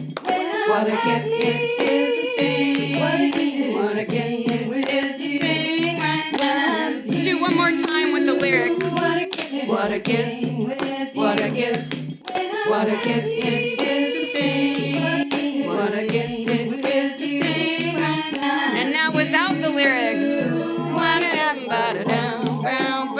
What a gift it is to sing. What a gift it is to sing right now. Let's do one more time with the lyrics. What a gift. What a gift. What a gift. What a gift it is to sing. What a gift it is to sing right now. And now without the lyrics. Ba-da-dum, ba-da-dum, brown,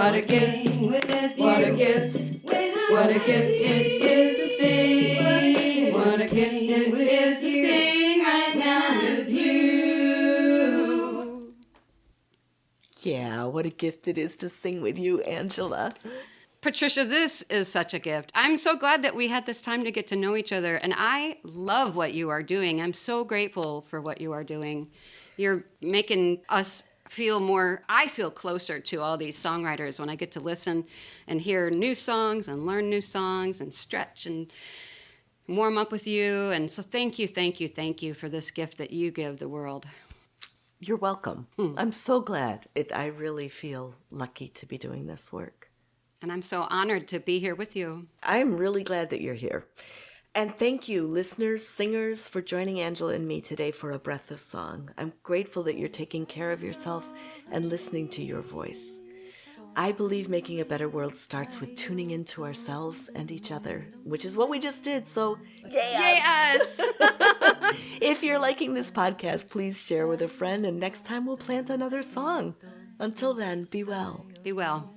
What a gift, what a gift, what a gift it is to sing. What a gift it is to sing right now with you. Yeah, what a gift it is to sing with you, Angela. Patricia, this is such a gift. I'm so glad that we had this time to get to know each other, and I love what you are doing. I'm so grateful for what you are doing. You're making us feel more, I feel closer to all these songwriters when I get to listen and hear new songs and learn new songs and stretch and warm up with you. And so thank you for this gift that you give the world. You're welcome. I'm so glad. I really feel lucky to be doing this work. And I'm so honored to be here with you. I'm really glad that you're here. And thank you, listeners, singers, for joining Angela and me today for A Breath of Song. I'm grateful that you're taking care of yourself and listening to your voice. I believe making a better world starts with tuning into ourselves and each other, which is what we just did, so yes! If you're liking this podcast, please share with a friend, and next time we'll plant another song. Until then, be well. Be well.